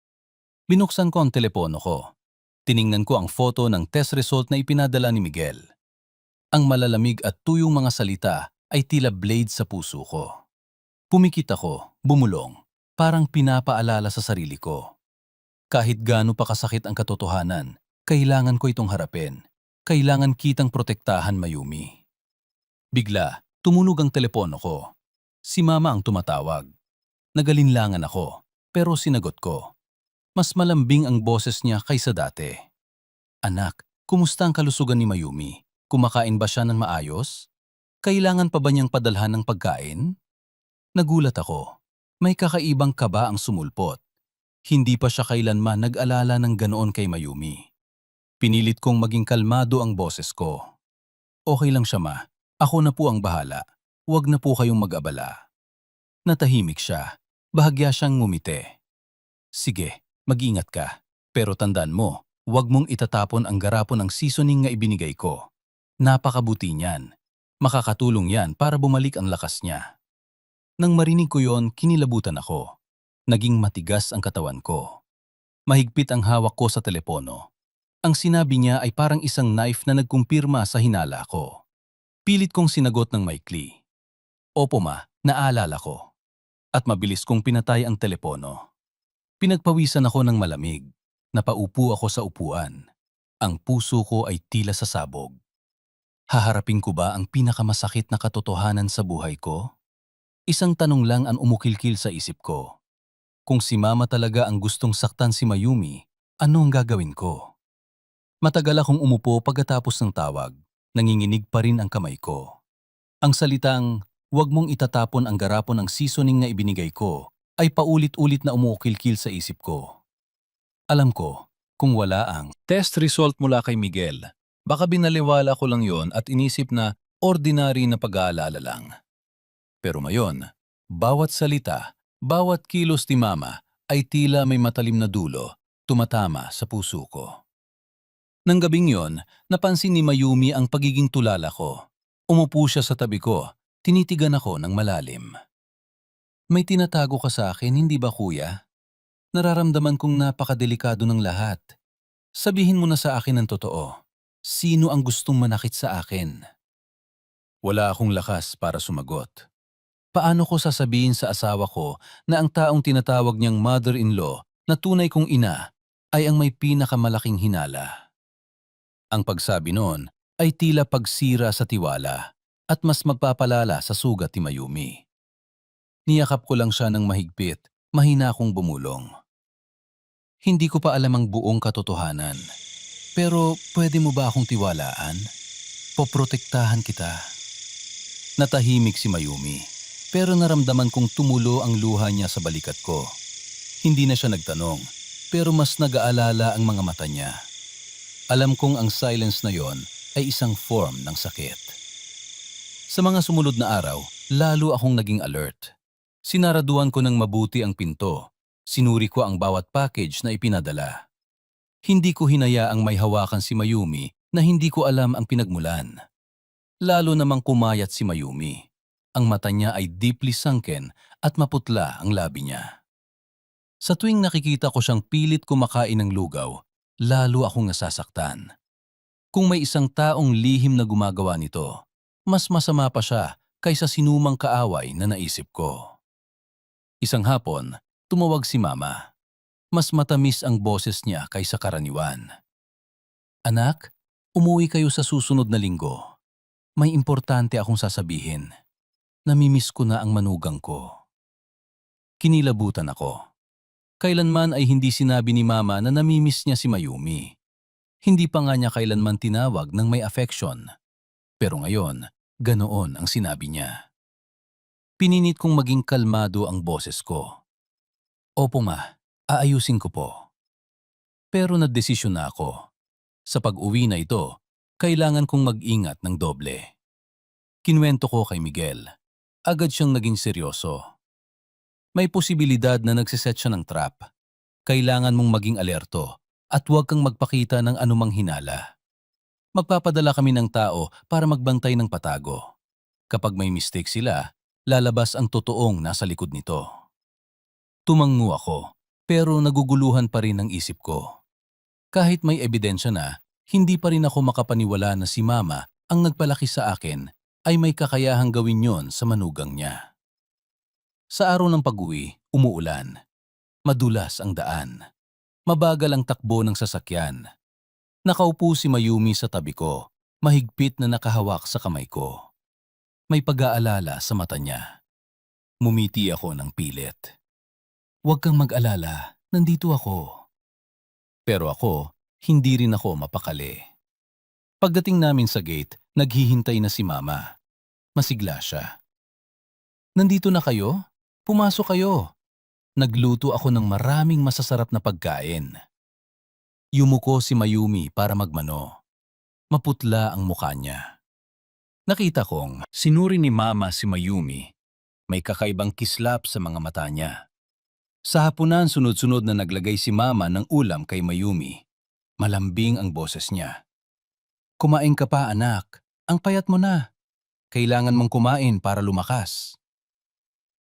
Binuksan ko ang telepono ko. Tiningnan ko ang photo ng test result na ipinadala ni Miguel. Ang malalamig at tuyong mga salita ay tila blade sa puso ko. Pumikit ako, bumulong, parang pinapaalala sa sarili ko. Kahit gaano pa kasakit ang katotohanan, kailangan ko itong harapin. Kailangan kitang protektahan, Mayumi. Bigla, tumunog ang telepono ko. Si Mama ang tumatawag. Nagalinlangan ako, pero sinagot ko. Mas malambing ang boses niya kaysa dati. Anak, kumusta ang kalusugan ni Mayumi? Kumakain ba siya ng maayos? Kailangan pa ba niyang padalhan ng pagkain? Nagulat ako. May kakaibang kaba ang sumulpot. Hindi pa siya kailanman nag-alala ng ganoon kay Mayumi. Pinilit kong maging kalmado ang boses ko. Okay lang siya, Ma. Ako na po ang bahala. Huwag na po kayong mag-abala. Natahimik siya. Bahagya siyang ngumiti. Sige, mag-ingat ka. Pero tandaan mo, huwag mong itatapon ang garapon ng seasoning na ibinigay ko. Napakabuti niyan. Makakatulong yan para bumalik ang lakas niya. Nang marinig ko yon, kinilabutan ako. Naging matigas ang katawan ko. Mahigpit ang hawak ko sa telepono. Ang sinabi niya ay parang isang knife na nagkumpirma sa hinala ko. Pilit kong sinagot ng maikli. Opo, Ma, naalala ko. At mabilis kong pinatay ang telepono. Pinagpawisan ako ng malamig. Napaupo ako sa upuan. Ang puso ko ay tila sasabog. Haharapin ko ba ang pinakamasakit na katotohanan sa buhay ko? Isang tanong lang ang umukilkil sa isip ko. Kung si Mama talaga ang gustong saktan si Mayumi, ano ang gagawin ko? Matagal akong umupo pagkatapos ng tawag. Nanginginig pa rin ang kamay ko. Ang salitang, "Huwag mong itatapon ang garapon ng seasoning na ibinigay ko," ay paulit-ulit na umuukilkil sa isip ko. Alam ko, kung wala ang test result mula kay Miguel, baka binaliwala ko lang yon at inisip na ordinary na pag-aalala lang. Pero ngayon, bawat salita, bawat kilos ni Mama ay tila may matalim na dulo, tumatama sa puso ko. Nang gabing yon, napansin ni Mayumi ang pagiging tulala ko. Umupo siya sa tabi ko, tinitigan ako ng malalim. May tinatago ka sa akin, hindi ba kuya? Nararamdaman kong napakadelikado ng lahat. Sabihin mo na sa akin ang totoo. Sino ang gustong manakit sa akin? Wala akong lakas para sumagot. Paano ko sasabihin sa asawa ko na ang taong tinatawag niyang mother-in-law na tunay kong ina ay ang may pinakamalaking hinala? Ang pagsabi noon ay tila pagsira sa tiwala at mas magpapalala sa sugat ni Mayumi. Niyakap ko lang siya ng mahigpit, mahina akong bumulong. Hindi ko pa alam ang buong katotohanan. Pero pwede mo ba akong tiwalaan? Poprotektahan kita. Natahimik si Mayumi, pero naramdaman kong tumulo ang luha niya sa balikat ko. Hindi na siya nagtanong, pero mas nag-aalala ang mga mata niya. Alam kong ang silence na yon ay isang form ng sakit. Sa mga sumunod na araw, lalo akong naging alert. Sinaraduan ko ng mabuti ang pinto. Sinuri ko ang bawat package na ipinadala. Hindi ko hinayaang may hawakan si Mayumi na hindi ko alam ang pinagmulan. Lalo namang kumayat si Mayumi. Ang mata niya ay deeply sunken at maputla ang labi niya. Sa tuwing nakikita ko siyang pilit kumakain ng lugaw, lalo akong nasasaktan. Kung may isang taong lihim na gumagawa nito, Mas masama pa siya kaysa sinumang kaaway na naisip ko. Isang hapon, tumawag si Mama. Mas matamis ang boses niya kaysa karaniwan. Anak, umuwi kayo sa susunod na linggo. May importante akong sasabihin. Namimiss ko na ang manugang ko. Kinilabutan ako. Kailanman ay hindi sinabi ni Mama na namimiss niya si Mayumi. Hindi pa nga niya kailanman tinawag ng may affection. Pero ngayon, ganoon ang sinabi niya. Pininit kong maging kalmado ang boses ko. Opo ma, aayusin ko po. Pero nagdesisyon na ako. Sa pag-uwi na ito, kailangan kong mag-ingat ng doble. Kinuwento ko kay Miguel. Agad siyang naging seryoso. May posibilidad na nagsiset siya ng trap. Kailangan mong maging alerto at huwag kang magpakita ng anumang hinala. Magpapadala kami ng tao para magbantay ng patago. Kapag may mistake sila, lalabas ang totoong nasa likod nito. Tumango ako, pero naguguluhan pa rin ang isip ko. Kahit may ebidensya na, hindi pa rin ako makapaniwala na si Mama ang nagpalaki sa akin ay may kakayahang gawin yon sa manugang niya. Sa araw ng pag-uwi, umuulan. Madulas ang daan. Mabagal ang takbo ng sasakyan. Nakaupo si Mayumi sa tabi ko, mahigpit na nakahawak sa kamay ko. May pag-aalala sa mata niya. Mumiti ako ng pilit. Huwag kang mag-alala, nandito ako. Pero ako, hindi rin ako mapakali. Pagdating namin sa gate, naghihintay na si Mama. Masigla siya. Nandito na kayo? Pumasok kayo. Nagluto ako ng maraming masasarap na pagkain. Yumuko si Mayumi para magmano. Maputla ang mukha niya. Nakita kong sinuri ni Mama si Mayumi. May kakaibang kislap sa mga mata niya. Sa hapunan sunod-sunod na naglagay si Mama ng ulam kay Mayumi. Malambing ang boses niya. Kumain ka pa anak, ang payat mo na. Kailangan mong kumain para lumakas.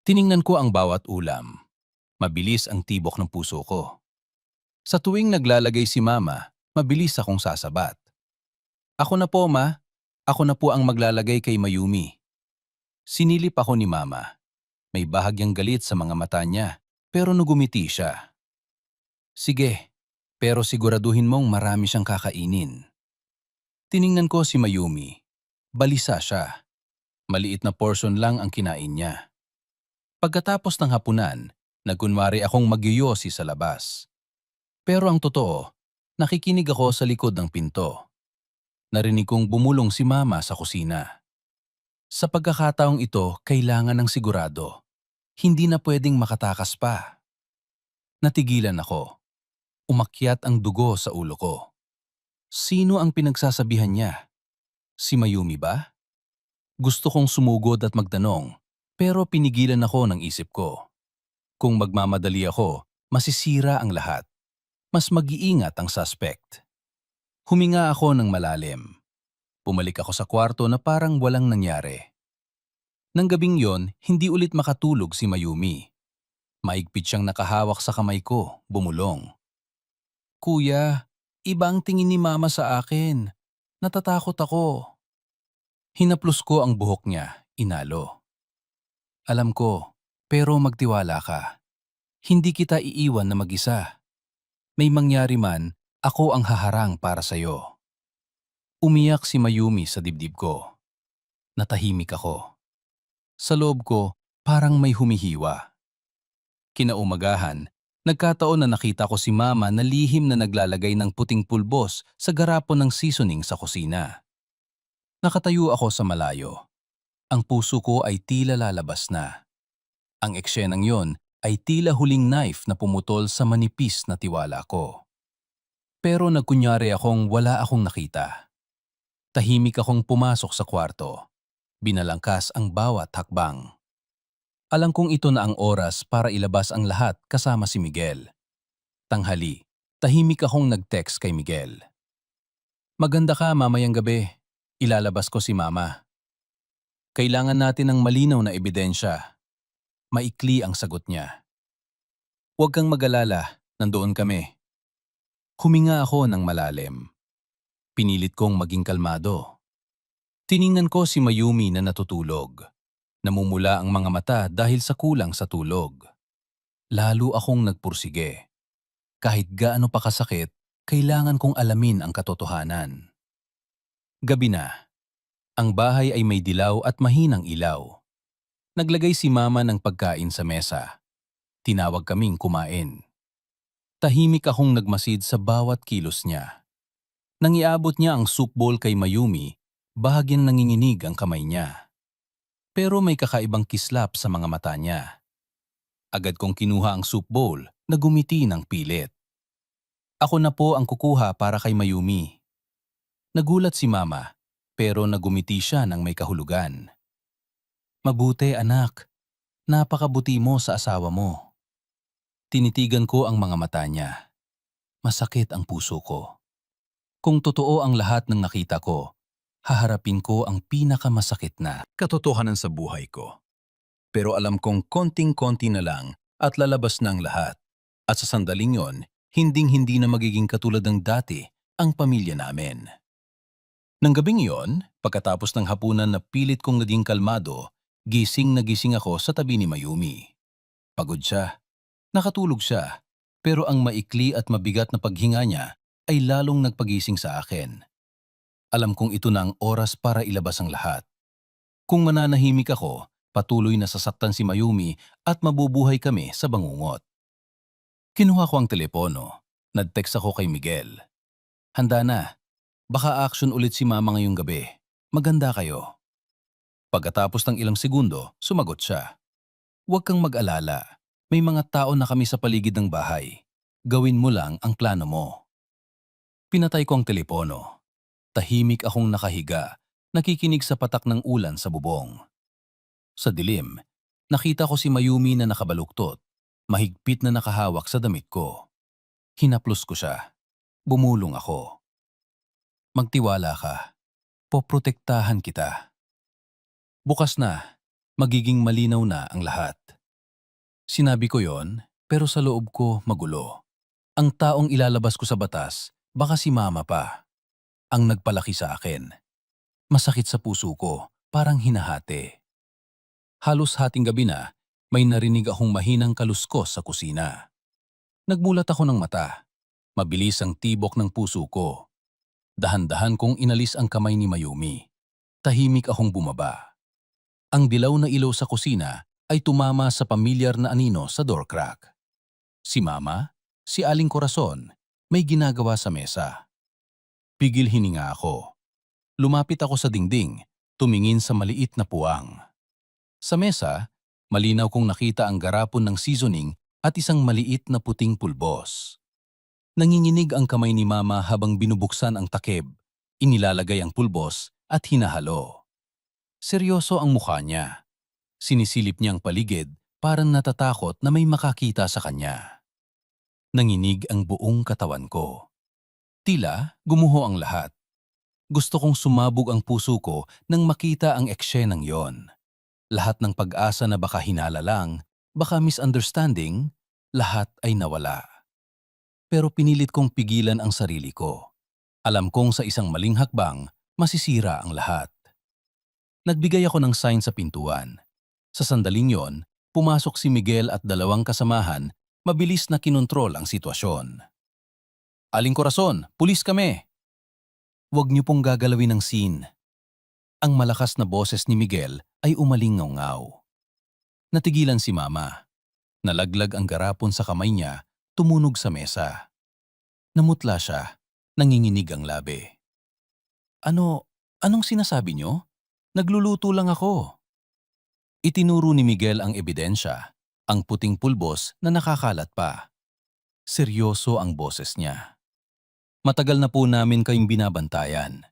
Tiningnan ko ang bawat ulam. Mabilis ang tibok ng puso ko. Sa tuwing naglalagay si Mama, mabilis akong sasabat. Ako na po ma, ako na po ang maglalagay kay Mayumi. Sinilip ako ni Mama. May bahagyang galit sa mga mata niya, pero nagumiti siya. Sige, pero siguraduhin mong marami siyang kakainin. Tiningnan ko si Mayumi. Balisa siya. Maliit na portion lang ang kinain niya. Pagkatapos ng hapunan, nagkunwari akong magyoyosi sa labas. Pero ang totoo, nakikinig ako sa likod ng pinto. Narinig kong bumulong si Mama sa kusina. Sa pagkakataong ito, kailangan ng sigurado. Hindi na pwedeng makatakas pa. Natigilan ako. Umakyat ang dugo sa ulo ko. Sino ang pinagsasabihan niya? Si Mayumi ba? Gusto kong sumugod at magtanong, pero pinigilan ako ng isip ko. Kung magmamadali ako, masisira ang lahat. Mas mag-iingat ang suspect. Huminga ako ng malalim. Pumalik ako sa kwarto na parang walang nangyari. Nang gabing yon, hindi ulit makatulog si Mayumi. Maigpit siyang nakahawak sa kamay ko, bumulong. Kuya, iba ang tingin ni Mama sa akin. Natatakot ako. Hinaplos ko ang buhok niya, inalo. Alam ko, pero magtiwala ka. Hindi kita iiwan na mag-isa. May mangyari man, ako ang haharang para sa'yo. Umiyak si Mayumi sa dibdib ko. Natahimik ako. Sa loob ko, parang may humihiwa. Kinaumagahan, nagkataon na nakita ko si Mama na lihim na naglalagay ng puting pulbos sa garapon ng seasoning sa kusina. Nakatayo ako sa malayo. Ang puso ko ay tila lalabas na. Ang eksenang yon ay tila huling knife na pumutol sa manipis na tiwala ko. Pero nagkunyari akong wala akong nakita. Tahimik akong pumasok sa kwarto. Binalangkas ang bawat hakbang. Alam kong ito na ang oras para ilabas ang lahat kasama si Miguel. Tanghali, tahimik akong nag-text kay Miguel. Maganda ka mamayang gabi. Ilalabas ko si Mama. Kailangan natin ng malinaw na ebidensya. Maikli ang sagot niya. Huwag kang mag-alala, nandoon kami. Huminga ako ng malalim. Pinilit kong maging kalmado. Tiningnan ko si Mayumi na natutulog. Namumula ang mga mata dahil sa kulang sa tulog. Lalo akong nagpursige. Kahit gaano pa kasakit, kailangan kong alamin ang katotohanan. Gabi na. Ang bahay ay may dilaw at mahinang ilaw. Naglagay si Mama ng pagkain sa mesa. Tinawag kaming kumain. Tahimik akong nagmasid sa bawat kilos niya. Nang iabot niya ang soup bowl kay Mayumi, bahagyang nanginginig ang kamay niya. Pero may kakaibang kislap sa mga mata niya. Agad kong kinuha ang soup bowl na gumiti ng pilit. Ako na po ang kukuha para kay Mayumi. Nagulat si Mama, pero nagumiti siya ng may kahulugan. Mabuti anak, napakabuti mo sa asawa mo. Tinitigan ko ang mga mata niya. Masakit ang puso ko. Kung totoo ang lahat ng nakita ko, haharapin ko ang pinakamasakit na katotohanan sa buhay ko. Pero alam kong konting-konti na lang at lalabas na ang lahat. At sa sandaling yon, hinding-hindi na magiging katulad ng dati ang pamilya namin. Nang gabing iyon, pagkatapos ng hapunan na pilit kong naging kalmado, gising na gising ako sa tabi ni Mayumi. Pagod siya. Nakatulog siya. Pero ang maikli at mabigat na paghinga niya ay lalong nagpagising sa akin. Alam kong ito na ang oras para ilabas ang lahat. Kung mananahimik ako, patuloy na sasaktan si Mayumi at mabubuhay kami sa bangungot. Kinuha ko ang telepono. Nag-text ako kay Miguel. Handa na. Baka action ulit si Mama ngayong gabi. Maganda kayo. Pagkatapos ng ilang segundo, sumagot siya. Huwag kang mag-alala. May mga tao na kami sa paligid ng bahay. Gawin mo lang ang plano mo. Pinatay ko ang telepono. Tahimik akong nakahiga, nakikinig sa patak ng ulan sa bubong. Sa dilim, nakita ko si Mayumi na nakabaluktot, mahigpit na nakahawak sa damit ko. Hinaplos ko siya. Bumulong ako. Magtiwala ka. Poprotektahan kita. Bukas na, magiging malinaw na ang lahat. Sinabi ko yon, pero sa loob ko magulo. Ang taong ilalabas ko sa batas, baka si Mama pa. Ang nagpalaki sa akin. Masakit sa puso ko, parang hinahati. Halos hating gabi na, may narinig akong mahinang kaluskos sa kusina. Nagmulat ako ng mata. Mabilis ang tibok ng puso ko. Dahan-dahan kong inalis ang kamay ni Mayumi. Tahimik akong bumaba. Ang dilaw na ilaw sa kusina ay tumama sa pamilyar na anino sa door crack. Si Mama, si Aling Corazon, may ginagawa sa mesa. Pigil hininga ako. Lumapit ako sa dingding, tumingin sa maliit na puwang. Sa mesa, malinaw kong nakita ang garapon ng seasoning at isang maliit na puting pulbos. Nanginginig ang kamay ni Mama habang binubuksan ang takip, inilalagay ang pulbos at hinahalo. Seryoso ang mukha niya. Sinisilip niya ang paligid, parang natatakot na may makakita sa kanya. Nanginig ang buong katawan ko. Tila gumuho ang lahat. Gusto kong sumabog ang puso ko nang makita ang eksenang yon. Lahat ng pag-asa na baka hinala lang, baka misunderstanding, lahat ay nawala. Pero pinilit kong pigilan ang sarili ko. Alam kong sa isang maling hakbang, masisira ang lahat. Nagbigay ako ng sign sa pintuan. Sa sandaling yon, pumasok si Miguel at dalawang kasamahan, mabilis na kinontrol ang sitwasyon. Aling Corazon, pulis kami! Huwag niyo pong gagalawin ang scene. Ang malakas na boses ni Miguel ay umalingaw-ngaw. Natigilan si Mama. Nalaglag ang garapon sa kamay niya, tumunog sa mesa. Namutla siya, nanginginig ang labi. Anong sinasabi niyo? Nagluluto lang ako. Itinuro ni Miguel ang ebidensya, ang puting pulbos na nakakalat pa. Seryoso ang boses niya. Matagal na po namin kayong binabantayan.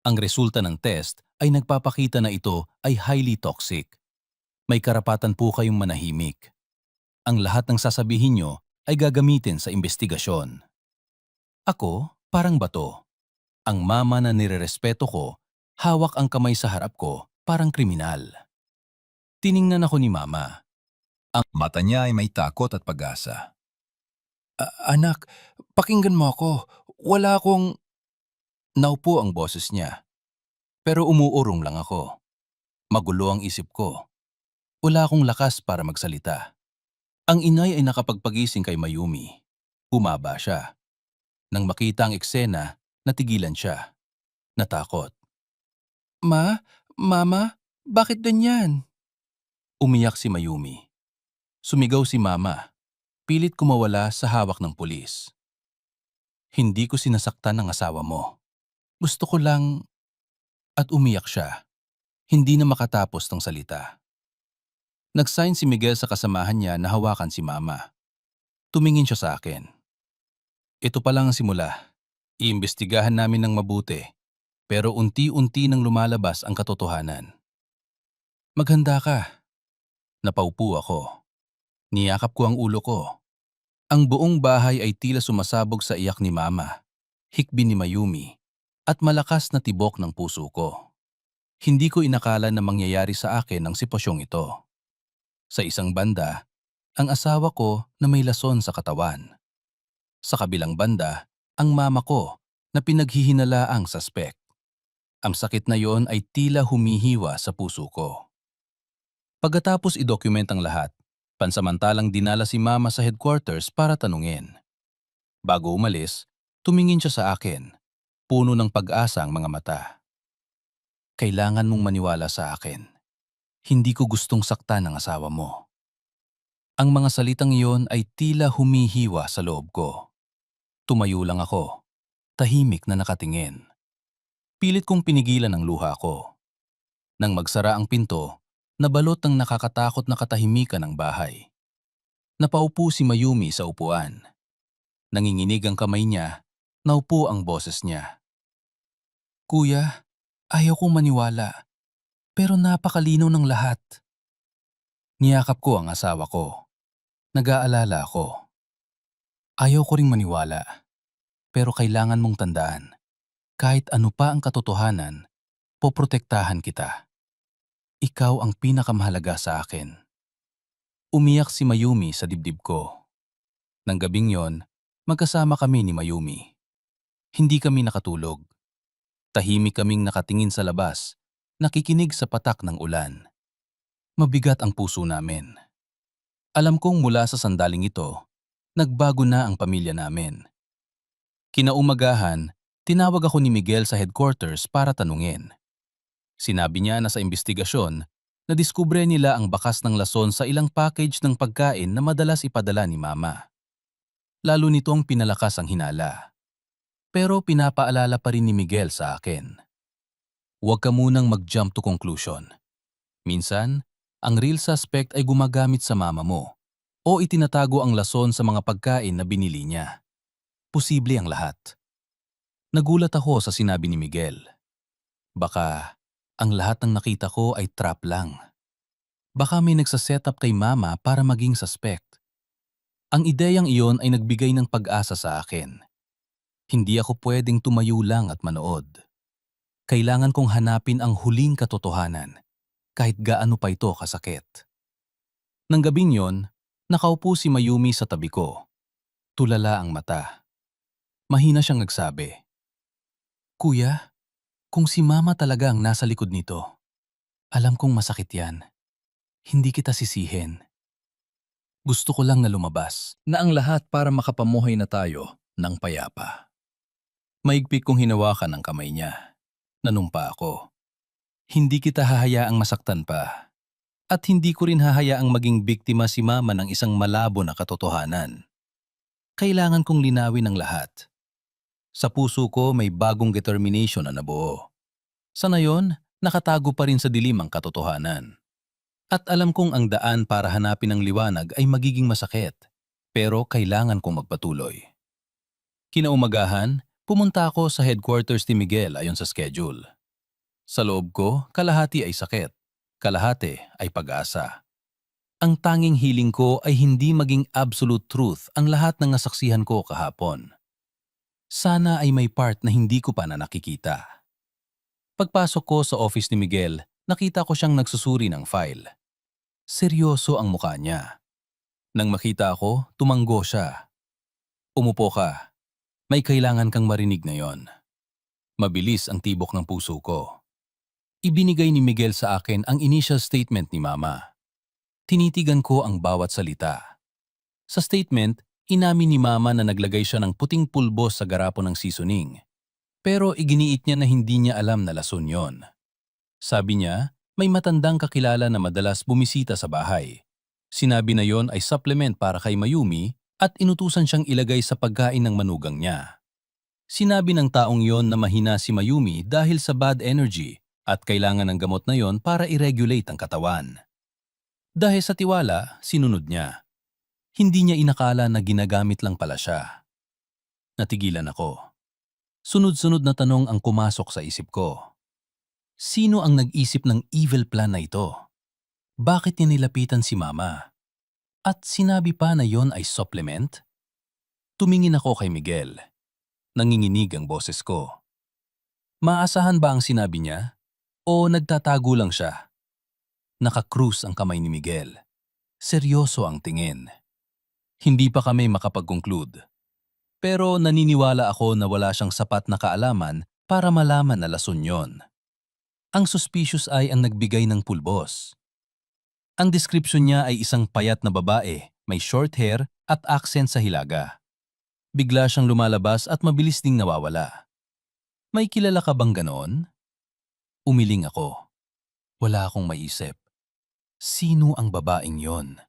Ang resulta ng test ay nagpapakita na ito ay highly toxic. May karapatan po kayong manahimik. Ang lahat ng sasabihin nyo ay gagamitin sa investigasyon. Ako, parang bato. Ang Mama na nirerespeto ko, hawak ang kamay sa harap ko, parang kriminal. Tiningnan ako ni Mama. Ang mata niya ay may takot at pag-asa. Anak, pakinggan mo ako. Wala akong... Naupo ang boses niya. Pero umuurong lang ako. Magulo ang isip ko. Wala akong lakas para magsalita. Ang inay ay nakapagpagising kay Mayumi. Bumaba siya. Nang makita ang eksena, natigilan siya. Natakot. Mama, bakit ganyan? Umiyak si Mayumi. Sumigaw si Mama. Pilit kumawala sa hawak ng pulis. Hindi ko sinasaktan ng asawa mo. Gusto ko lang... At umiyak siya. Hindi na makatapos ng salita. Nag-sign si Miguel sa kasamahan niya na hawakan si Mama. Tumingin siya sa akin. Ito pa lang ang simula. Iimbestigahan namin ng mabuti. Pero unti-unti nang lumalabas ang katotohanan. Maghanda ka. Napaupo ako. Niyakap ko ang ulo ko. Ang buong bahay ay tila sumasabog sa iyak ni Mama, hikbi ni Mayumi, at malakas na tibok ng puso ko. Hindi ko inakala na mangyayari sa akin ang sitwasyong ito. Sa isang banda, ang asawa ko na may lason sa katawan. Sa kabilang banda, ang mama ko na pinaghihinalaang suspek. Ang sakit na yon ay tila humihiwa sa puso ko. Pagkatapos i-document ang lahat, pansamantalang dinala si Mama sa headquarters para tanungin. Bago umalis, tumingin siya sa akin, puno ng pag-asa ang mga mata. Kailangan mong maniwala sa akin. Hindi ko gustong saktan ang asawa mo. Ang mga salitang iyon ay tila humihiwa sa loob ko. Tumayo lang ako, tahimik na nakatingin. Pilit kong pinigilan ang luha ko. Nang magsara ang pinto, nabalot ng nakakatakot na katahimikan ng bahay. Napaupo si Mayumi sa upuan. Nanginginig ang kamay niya, naupo ang boses niya. Kuya, ayaw kong maniwala, pero napakalinaw ng lahat. Niyakap ko ang asawa ko. Nag-aalala ako. Ayaw ko ring maniwala, pero kailangan mong tandaan, kahit ano pa ang katotohanan, poprotektahan kita. Ikaw ang pinakamahalaga sa akin. Umiyak si Mayumi sa dibdib ko. Nang gabing yon, magkasama kami ni Mayumi. Hindi kami nakatulog. Tahimik kaming nakatingin sa labas, nakikinig sa patak ng ulan. Mabigat ang puso namin. Alam kong mula sa sandaling ito, nagbago na ang pamilya namin. Kinaumagahan, tinawag ako ni Miguel sa headquarters para tanungin. Sinabi niya na sa imbestigasyon, nadiskubre nila ang bakas ng lason sa ilang package ng pagkain na madalas ipadala ni Mama. Lalo nitong pinalakas ang hinala. Pero pinapaalala pa rin ni Miguel sa akin. Huwag ka munang mag-jump to conclusion. Minsan, ang real suspect ay gumagamit sa mama mo o itinatago ang lason sa mga pagkain na binili niya. Posible ang lahat. Nagulat ako sa sinabi ni Miguel. Baka ang lahat ng nakita ko ay trap lang. Baka may nagsaset up kay Mama para maging suspect. Ang ideyang iyon ay nagbigay ng pag-asa sa akin. Hindi ako pwedeng tumayo lang at manood. Kailangan kong hanapin ang huling katotohanan, kahit gaano pa ito kasakit. Nang gabing yon, nakaupo si Mayumi sa tabi ko. Tulala ang mata. Mahina siyang nagsabi, Kuya, kung si Mama talaga ang nasa likod nito, alam kong masakit yan. Hindi kita sisihin. Gusto ko lang na lumabas, na ang lahat para makapamuhay na tayo ng payapa. Maigpit kong hinawakan ang kamay niya. Nanumpa ako. Hindi kita hahayaang masaktan pa. At hindi ko rin hahayaang maging biktima si Mama ng isang malabo na katotohanan. Kailangan kong linawin ang lahat. Sa puso ko may bagong determination na nabuo. Sa ngayon, nakatago pa rin sa dilim ang katotohanan. At alam kong ang daan para hanapin ang liwanag ay magiging masakit, pero kailangan kong magpatuloy. Kinaumagahan, pumunta ako sa headquarters ni Miguel ayon sa schedule. Sa loob ko, kalahati ay sakit, kalahati ay pag-asa. Ang tanging hiling ko ay hindi maging absolute truth ang lahat ng nasaksihan ko kahapon. Sana ay may part na hindi ko pa na nakikita. Pagpasok ko sa office ni Miguel, nakita ko siyang nagsusuri ng file. Seryoso ang mukha niya. Nang makita ako, tumanggo siya. Umupo ka. May kailangan kang marinig ngayon. Mabilis ang tibok ng puso ko. Ibinigay ni Miguel sa akin ang initial statement ni Mama. Tinitigan ko ang bawat salita. Sa statement, inamin ni Mama na naglagay siya ng puting pulbos sa garapo ng seasoning. Pero iginiit niya na hindi niya alam na lason yon. Sabi niya, may matandang kakilala na madalas bumisita sa bahay. Sinabi na yon ay supplement para kay Mayumi at inutusan siyang ilagay sa pagkain ng manugang niya. Sinabi ng taong yon na mahina si Mayumi dahil sa bad energy at kailangan ng gamot na yon para i-regulate ang katawan. Dahil sa tiwala, sinunod niya. Hindi niya inakala na ginagamit lang pala siya. Natigilan ako. Sunod-sunod na tanong ang kumasok sa isip ko. Sino ang nag-isip ng evil plan na ito? Bakit niya nilapitan si Mama? At sinabi pa na yon ay supplement? Tumingin ako kay Miguel. Nanginginig ang boses ko. Maasahan ba ang sinabi niya? O nagtatago lang siya? Nakakrus ang kamay ni Miguel. Seryoso ang tingin. Hindi pa kami makapag-conclude. Pero naniniwala ako na wala siyang sapat na kaalaman para malaman na lason yon. Ang suspicious ay ang nagbigay ng pulbos. Ang description niya ay isang payat na babae, may short hair at accent sa Hilaga. Bigla siyang lumalabas at mabilis ding nawawala. May kilala ka bang ganoon? Umiling ako. Wala akong maisip. Sino ang babaeng yon?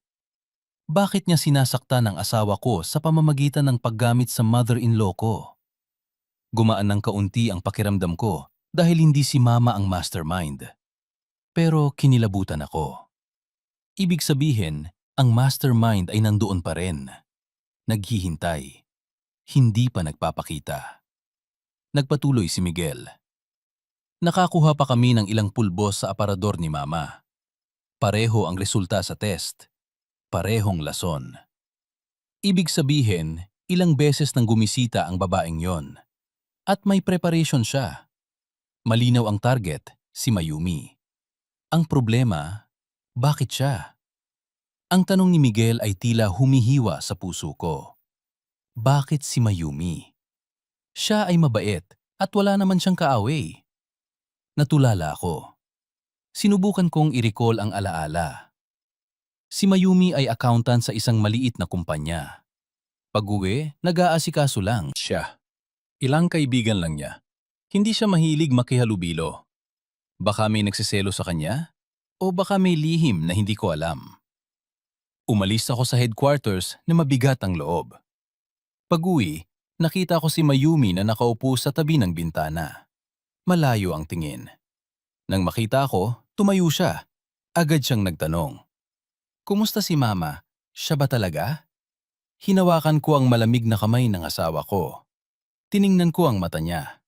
Bakit niya sinasaktan ang asawa ko sa pamamagitan ng paggamit sa mother-in-law ko? Gumaan ng kaunti ang pakiramdam ko dahil hindi si Mama ang mastermind. Pero kinilabutan ako. Ibig sabihin, ang mastermind ay nandoon pa rin. Naghihintay. Hindi pa nagpapakita. Nagpatuloy si Miguel. Nakakuha pa kami ng ilang pulbos sa aparador ni Mama. Pareho ang resulta sa test. Parehong lason. Ibig sabihin, ilang beses nang gumisita ang babaeng yon. At may preparation siya. Malinaw ang target, si Mayumi. Ang problema, bakit siya? Ang tanong ni Miguel ay tila humihiwa sa puso ko. Bakit si Mayumi? Siya ay mabait at wala naman siyang kaaway. Natulala ako. Sinubukan kong i-recall ang alaala. Si Mayumi ay accountant sa isang maliit na kumpanya. Pag-uwi, nag-aasikaso lang siya. Ilang kaibigan lang niya. Hindi siya mahilig makihalubilo. Baka may nagsiselo sa kanya? O baka may lihim na hindi ko alam. Umalis ako sa headquarters na mabigat ang loob. Pag-uwi, nakita ko si Mayumi na nakaupo sa tabi ng bintana. Malayo ang tingin. Nang makita ko, tumayo siya. Agad siyang nagtanong. Kumusta si Mama? Siya ba talaga? Hinawakan ko ang malamig na kamay ng asawa ko. Tiningnan ko ang mata niya.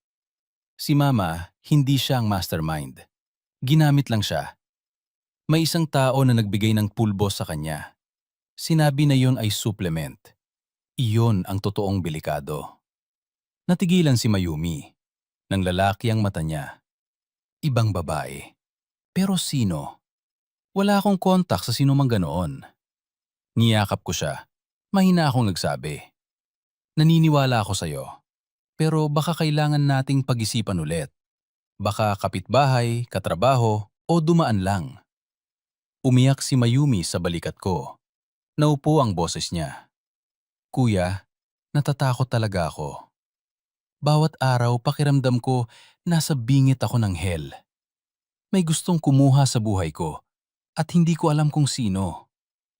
Si Mama, hindi siya ang mastermind. Ginamit lang siya. May isang tao na nagbigay ng pulbos sa kanya. Sinabi na yon ay supplement. Iyon ang totoong delikado. Natigilan si Mayumi. Nang lalaki ang mata niya. Ibang babae. Pero sino? Wala akong kontak sa sino mang ganoon. Niyakap ko siya. Mahina akong nagsabi. Naniniwala ako sa'yo. Pero baka kailangan nating pag-isipan ulit. Baka kapitbahay, katrabaho, o dumaan lang. Umiyak si Mayumi sa balikat ko. Naupo ang boses niya. Kuya, natatakot talaga ako. Bawat araw pakiramdam ko nasa bingit ako ng hell. May gustong kumuha sa buhay ko at hindi ko alam kung sino.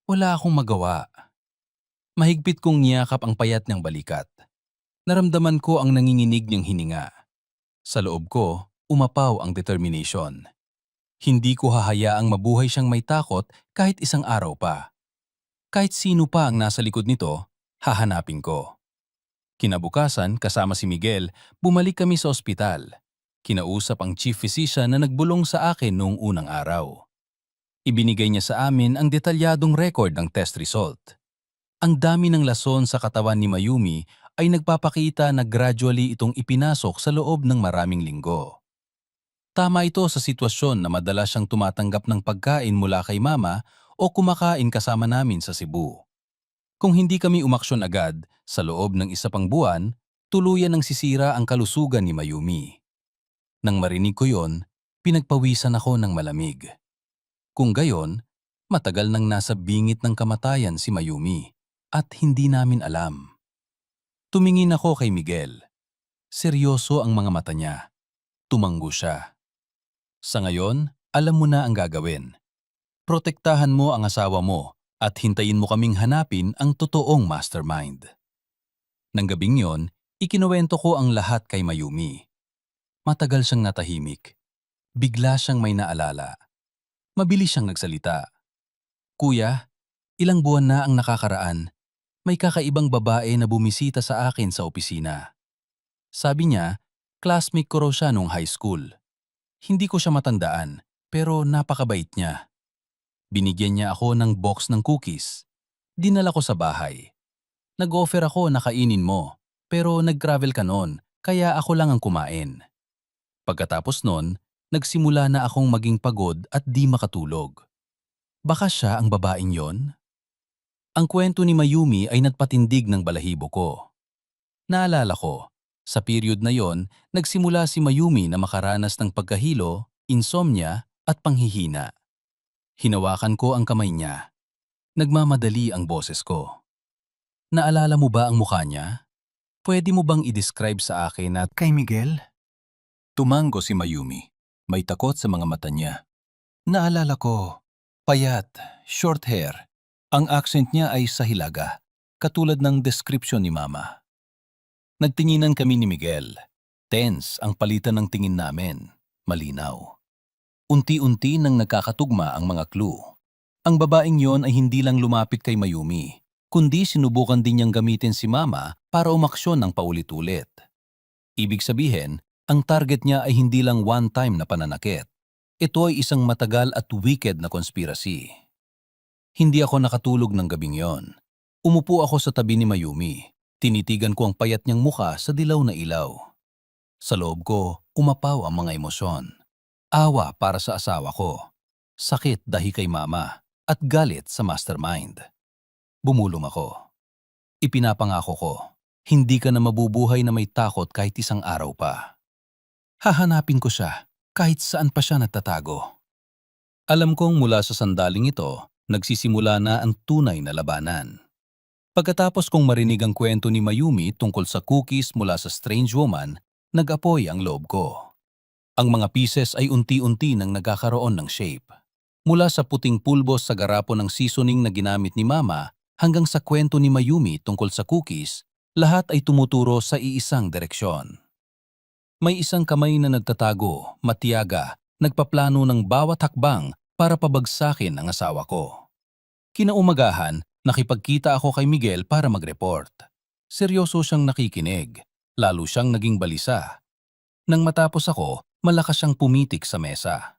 Wala akong magawa. Mahigpit kong niyakap ang payat niyang balikat. Naramdaman ko ang nanginginig niyang hininga. Sa loob ko, umapaw ang determination. Hindi ko hahayaang mabuhay siyang may takot kahit isang araw pa. Kahit sino pa ang nasa likod nito, hahanapin ko. Kinabukasan, kasama si Miguel, bumalik kami sa ospital. Kinausap ang chief physician na nagbulong sa akin noong unang araw. Ibinigay niya sa amin ang detalyadong record ng test result. Ang dami ng lason sa katawan ni Mayumi ay nagpapakita na gradually itong ipinasok sa loob ng maraming linggo. Tama ito sa sitwasyon na madalas siyang tumatanggap ng pagkain mula kay Mama o kumakain kasama namin sa Cebu. Kung hindi kami umaksyon agad, sa loob ng isa pang buwan, tuluyan ng sisira ang kalusugan ni Mayumi. Nang marinig ko yon, Pinagpawisan ako ng malamig. Kung gayon, matagal nang nasa bingit ng kamatayan si Mayumi at hindi namin alam. Tumingin ako kay Miguel. Seryoso ang mga mata niya. Tumanggo siya. Sa ngayon, alam mo na ang gagawin. Protektahan mo ang asawa mo at hintayin mo kaming hanapin ang totoong mastermind. Nang gabing yon, ikinuwento ko ang lahat kay Mayumi. Matagal siyang natahimik. Bigla siyang may naalala. Mabilis siyang nagsalita. Kuya, ilang buwan na ang nakakaraan. May kakaibang babae na bumisita sa akin sa opisina. Sabi niya, classmate ko raw siya nung high school. Hindi ko siya matandaan, pero napakabait niya. Binigyan niya ako ng box ng cookies. Dinala ko sa bahay. Nag-offer ako na kainin mo, pero nag-travel ka noon, kaya ako lang ang kumain. Pagkatapos noon, nagsimula na akong maging pagod at di makatulog. Baka siya ang babaeng yon? Ang kwento ni Mayumi ay nagpatindig ng balahibo ko. Naalala ko, sa period na yon, nagsimula si Mayumi na makaranas ng pagkahilo, insomnia at panghihina. Hinawakan ko ang kamay niya. Nagmamadali ang boses ko. Naalala mo ba ang mukha niya? Pwede mo bang i-describe sa akin at kay Miguel? Tumango si Mayumi. May takot sa mga mata niya. Naalala ko, payat, short hair. Ang accent niya ay sa Hilaga, katulad ng description ni Mama. Nagtinginan kami ni Miguel. Tense ang palitan ng tingin namin. Malinaw. Unti-unti nang nagkakatugma ang mga clue. Ang babaeng yon ay hindi lang lumapit kay Mayumi, kundi sinubukan din niyang gamitin si Mama para umaksyon ng paulit-ulit. Ibig sabihin, ang target niya ay hindi lang one-time na pananakit. Ito ay isang matagal at wicked na conspiracy. Hindi ako nakatulog ng gabing yon. Umupo ako sa tabi ni Mayumi. Tinitigan ko ang payat niyang mukha sa dilaw na ilaw. Sa loob ko, umapaw ang mga emosyon. Awa para sa asawa ko. Sakit dahil kay Mama. At galit sa mastermind. Bumulong ako. Ipinapangako ko, hindi ka na mabubuhay na may takot kahit isang araw pa. Hahanapin ko siya kahit saan pa siya nagtatago. Alam kong mula sa sandaling ito, nagsisimula na ang tunay na labanan. Pagkatapos kong marinig ang kwento ni Mayumi tungkol sa cookies mula sa strange woman, nag-apoy ang loob ko. Ang mga pieces ay unti-unti nang nagkakaroon ng shape. Mula sa puting pulbos sa garapon ng seasoning na ginamit ni Mama hanggang sa kwento ni Mayumi tungkol sa cookies, lahat ay tumuturo sa iisang direksyon. May isang kamay na nagtatago, matiyaga, nagpaplano ng bawat hakbang para pabagsakin ang asawa ko. Kinaumagahan, nakipagkita ako kay Miguel para mag-report. Seryoso siyang nakikinig, lalo siyang naging balisa. Nang matapos ako, malakas siyang pumitik sa mesa.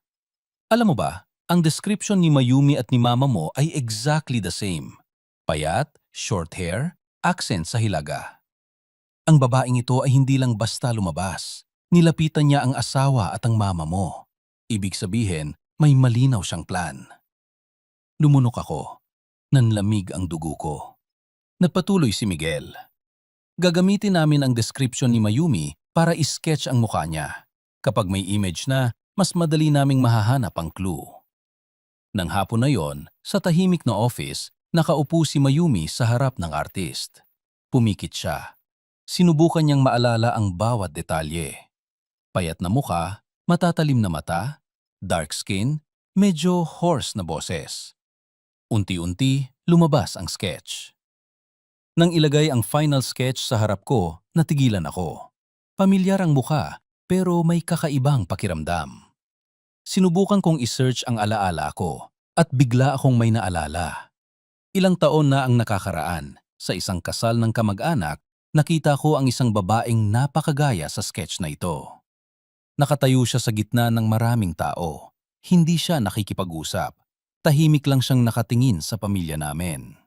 Alam mo ba, ang description ni Mayumi at ni Mama mo ay exactly the same. Payat, short hair, accent sa Hilaga. Ang babaeng ito ay hindi lang basta lumabas. Nilapitan niya ang asawa at ang mama mo. Ibig sabihin, may malinaw siyang plan. Lumunok ako. Nanlamig ang dugo ko. Nagpatuloy si Miguel. Gagamitin namin ang description ni Mayumi para isketch ang mukha niya. Kapag may image na, mas madali naming mahahanap ang clue. Nang hapon na yon, sa tahimik na office, nakaupo si Mayumi sa harap ng artist. Pumikit siya. Sinubukan niyang maalala ang bawat detalye. Payat na mukha, matatalim na mata, dark skin, medyo hoarse na boses. Unti-unti, lumabas ang sketch. Nang ilagay ang final sketch sa harap ko, natigilan ako. Pamilyar ang mukha, pero may kakaibang pakiramdam. Sinubukan kong i-search ang alaala ko at bigla akong may naalala. Ilang taon na ang nakakaraan, sa isang kasal ng kamag-anak, nakita ko ang isang babaeng napakagaya sa sketch na ito. Nakatayo siya sa gitna ng maraming tao. Hindi siya nakikipag-usap. Tahimik lang siyang nakatingin sa pamilya namin.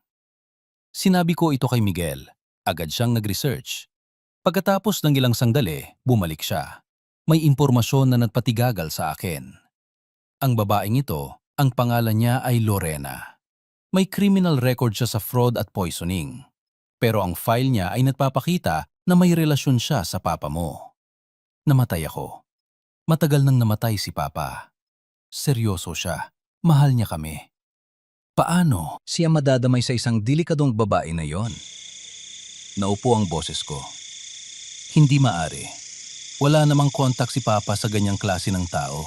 Sinabi ko ito kay Miguel. Agad siyang nag-research. Pagkatapos ng ilang sandali, bumalik siya. May impormasyon na nagpatigagal sa akin. Ang babaeng ito, ang pangalan niya ay Lorena. May criminal record siya sa fraud at poisoning. Pero ang file niya ay nagpapakita na may relasyon siya sa papa mo. Namatay ako. Matagal nang namatay si Papa. Seryoso siya. Mahal niya kami. Paano siya madadamay sa isang delikadong babae na yon? Naupo ang boses ko. Hindi maari. Wala namang kontak si Papa sa ganyang klase ng tao.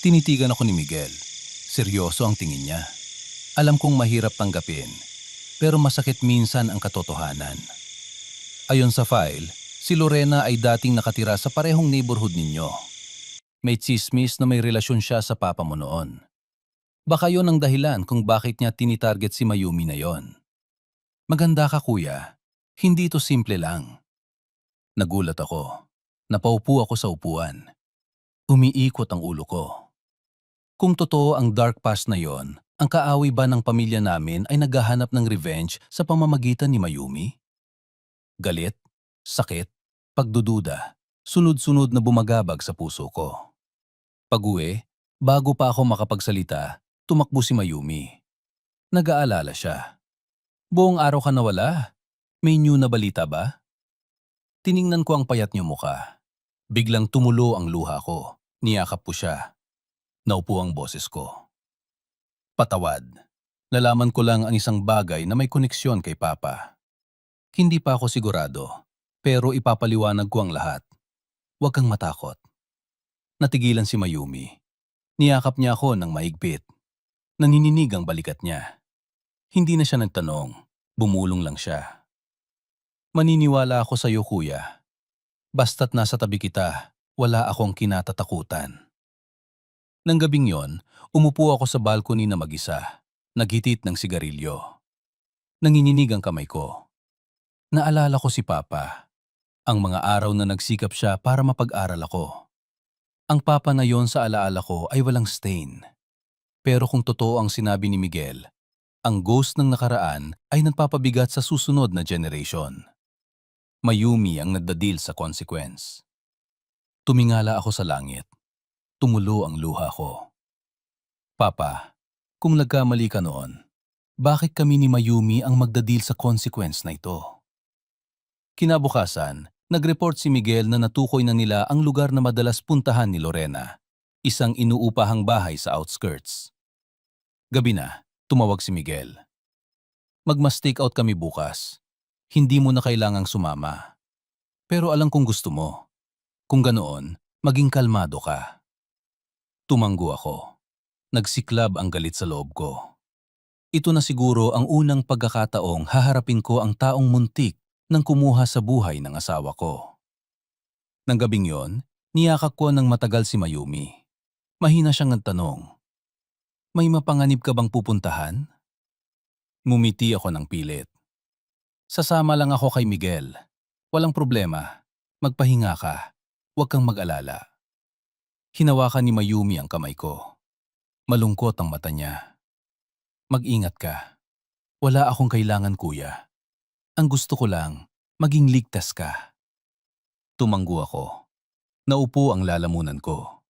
Tinitigan ako ni Miguel. Seryoso ang tingin niya. Alam kong mahirap tanggapin, pero masakit minsan ang katotohanan. Ayon sa file, si Lorena ay dating nakatira sa parehong neighborhood ninyo. May tsismis na may relasyon siya sa papa mo noon. Baka yon ang dahilan kung bakit niya tinitarget si Mayumi na yon. Maganda ka kuya, hindi ito simple lang. Nagulat ako. Napaupo ako sa upuan. Umiikot ang ulo ko. Kung totoo ang dark past na yon, ang kaaway ba ng pamilya namin ay naghahanap ng revenge sa pamamagitan ni Mayumi? Galit, sakit, pagdududa, sunod-sunod na bumagabag sa puso ko. Pag-uwi, bago pa ako makapagsalita, tumakbo si Mayumi. Nag-aalala siya. Buong araw ka nawala. May new na balita ba? Tiningnan ko ang payat niyong mukha. Biglang tumulo ang luha ko. Niyakap ko siya. Naupo ang boses ko. Patawad. Nalaman ko lang ang isang bagay na may koneksyon kay Papa. Hindi pa ako sigurado, pero ipapaliwanag ko ang lahat. Huwag kang matakot. Natigilan si Mayumi. Niyakap niya ako ng mahigpit. Nanininig ang balikat niya. Hindi na siya nagtanong. Bumulong lang siya. Maniniwala ako sa iyo, kuya. Basta't nasa tabi kita, wala akong kinatatakutan. Nang gabing yon, umupo ako sa balcony na mag-isa. Naghitit ng sigarilyo. Nanginginig ang kamay ko. Naalala ko si Papa. Ang mga araw na nagsikap siya para mapag-aral ako. Ang Papa na yon sa alaala ko ay walang stain. Pero kung totoo ang sinabi ni Miguel, ang ghost ng nakaraan ay nagpapabigat sa susunod na generation. Mayumi ang nagdadil sa consequence. Tumingala ako sa langit. Tumulo ang luha ko. Papa, kung nagkamali ka noon, bakit kami ni Mayumi ang magdadil sa consequence na ito? Kinabukasan, nag-report si Miguel na natukoy na nila ang lugar na madalas puntahan ni Lorena, isang inuupahang bahay sa outskirts. Gabi na, tumawag si Miguel. Mag-mas-take out kami bukas. Hindi mo na kailangang sumama. Pero alam kong gusto mo. Kung ganoon, maging kalmado ka. Tumanggo ako. Nagsiklab ang galit sa loob ko. Ito na siguro ang unang pagkakataong haharapin ko ang taong muntik nang kumuha sa buhay ng asawa ko. Nang gabing yon, niyakak ko ng matagal si Mayumi. Mahina siyang nagtanong, "May mapanganib ka bang pupuntahan?" Ngumiti ako ng pilit. "Sasama lang ako kay Miguel. Walang problema. Magpahinga ka. Huwag kang mag-alala." Hinawakan ni Mayumi ang kamay ko. Malungkot ang mata niya. "Mag-ingat ka. Wala akong kailangan, kuya. Ang gusto ko lang, maging ligtas ka." Tumanggo ako. Naupo ang lalamunan ko.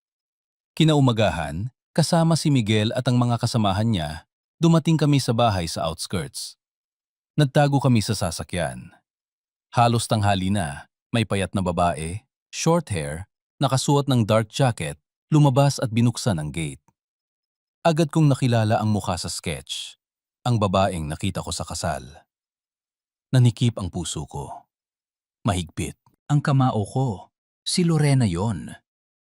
Kinaumagahan, kasama si Miguel at ang mga kasamahan niya, dumating kami sa bahay sa outskirts. Nagtago kami sa sasakyan. Halos tanghali na, may payat na babae, short hair, nakasuot ng dark jacket, lumabas at binuksan ang gate. Agad kong nakilala ang mukha sa sketch, ang babaeng nakita ko sa kasal. Nanikip ang puso ko. Mahigpit ang kamao ko. Si Lorena yon.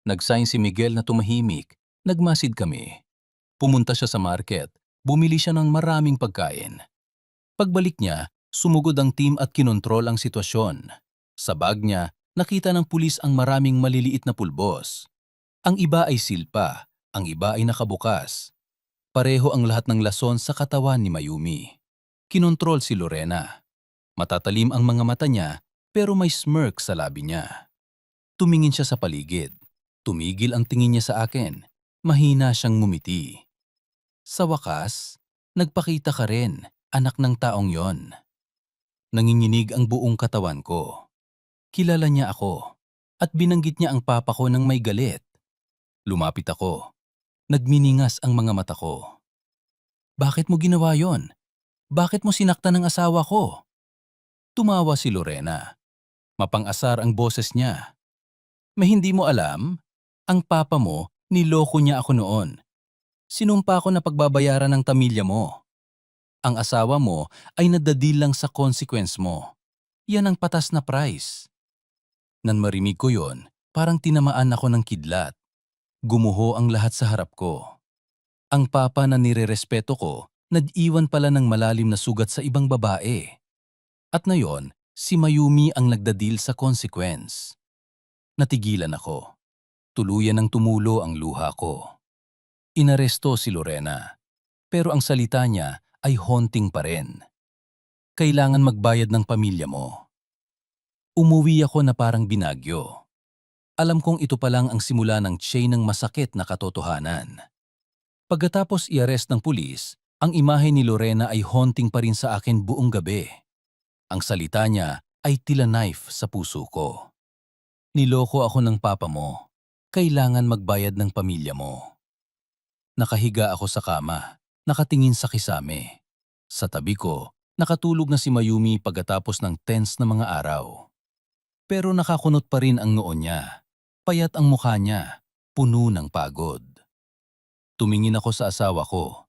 Nagsign si Miguel na tumahimik. Nagmasid kami. Pumunta siya sa market. Bumili siya ng maraming pagkain. Pagbalik niya, sumugod ang team at kinontrol ang sitwasyon. Sa bag niya, nakita ng pulis ang maraming maliliit na pulbos. Ang iba ay silpa, ang iba ay nakabukas. Pareho ang lahat ng lason sa katawan ni Mayumi. Kinontrol si Lorena. Matatalim ang mga mata niya, pero may smirk sa labi niya. Tumingin siya sa paligid. Tumigil ang tingin niya sa akin. Mahina siyang ngumiti. Sa wakas, nagpakita ka rin, anak ng taong yon. Nanginginig ang buong katawan ko. Kilala niya ako, at binanggit niya ang papa ko ng may galit. Lumapit ako. Nagminingas ang mga mata ko. "Bakit mo ginawa yon? Bakit mo sinaktan ang asawa ko?" Tumawa si Lorena. Mapang-asar ang boses niya. May hindi mo alam? Ang papa mo, niloko niya ako noon. Sinumpa ko na pagbabayaran ng pamilya mo. Ang asawa mo ay nadadil lang sa consequence mo. Yan ang patas na price. Nan marimig ko yon, parang tinamaan ako ng kidlat. Gumuho ang lahat sa harap ko. Ang papa na nirerespeto ko, nag-iwan pala ng malalim na sugat sa ibang babae. At ngayon, si Mayumi ang nagdadil sa consequence. Natigilan ako. Tuluyan ng tumulo ang luha ko. Inaresto si Lorena, pero ang salita niya ay haunting pa rin. Kailangan magbayad ng pamilya mo. Umuwi ako na parang binagyo. Alam kong ito pa lang ang simula ng chain ng masakit na katotohanan. Pagkatapos i-arrest ng pulis, ang imahe ni Lorena ay haunting pa rin sa akin buong gabi. Ang salita niya ay tila knife sa puso ko. Niloko ako ng papa mo. Kailangan magbayad ng pamilya mo. Nakahiga ako sa kama, nakatingin sa kisame. Sa tabi ko, nakatulog na si Mayumi pagkatapos ng tense na mga araw. Pero nakakunot pa rin ang noo niya. Payat ang mukha niya, puno ng pagod. Tumingin ako sa asawa ko.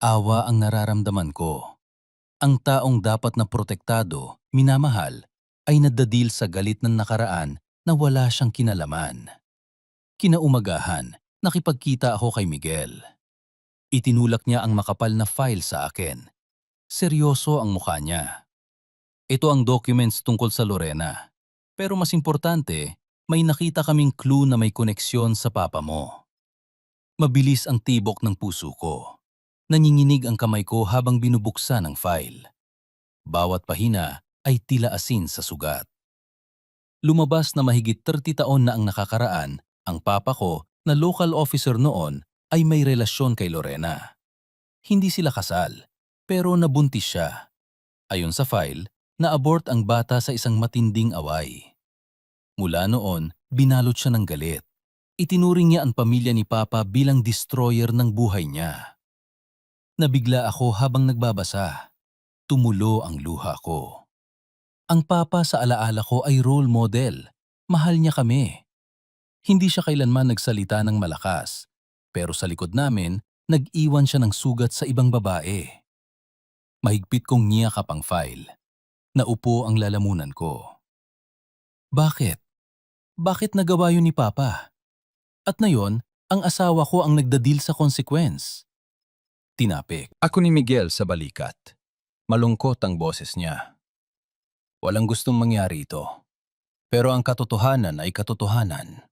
Awa ang nararamdaman ko. Ang taong dapat na protektado, minamahal, ay nadadil sa galit ng nakaraan na wala siyang kinalaman. Kinaumagahan, nakipagkita ako kay Miguel. Itinulak niya ang makapal na file sa akin. Seryoso ang mukha niya. Ito ang documents tungkol sa Lorena. Pero mas importante, may nakita kaming clue na may koneksyon sa papa mo. Mabilis ang tibok ng puso ko. Nanginginig ang kamay ko habang binubuksan ang file. Bawat pahina ay tila asin sa sugat. Lumabas na mahigit 30 taon na ang nakakaraan, ang papa ko na local officer noon ay may relasyon kay Lorena. Hindi sila kasal, pero nabuntis siya. Ayon sa file, na-abort ang bata sa isang matinding away. Mula noon, binalot siya ng galit. Itinuring niya ang pamilya ni Papa bilang destroyer ng buhay niya. Nabigla ako habang nagbabasa. Tumulo ang luha ko. Ang Papa sa alaala ko ay role model. Mahal niya kami. Hindi siya kailanman nagsalita ng malakas. Pero sa likod namin, nag-iwan siya ng sugat sa ibang babae. Mahigpit kong niyakap ang file. Naupo ang lalamunan ko. Bakit? Bakit nagawa yun ni Papa? At ngayon, ang asawa ko ang nagdadil sa consequence. Tinapik. Ako ni Miguel sa balikat. Malungkot ang boses niya. Walang gustong mangyari ito. Pero ang katotohanan ay katotohanan.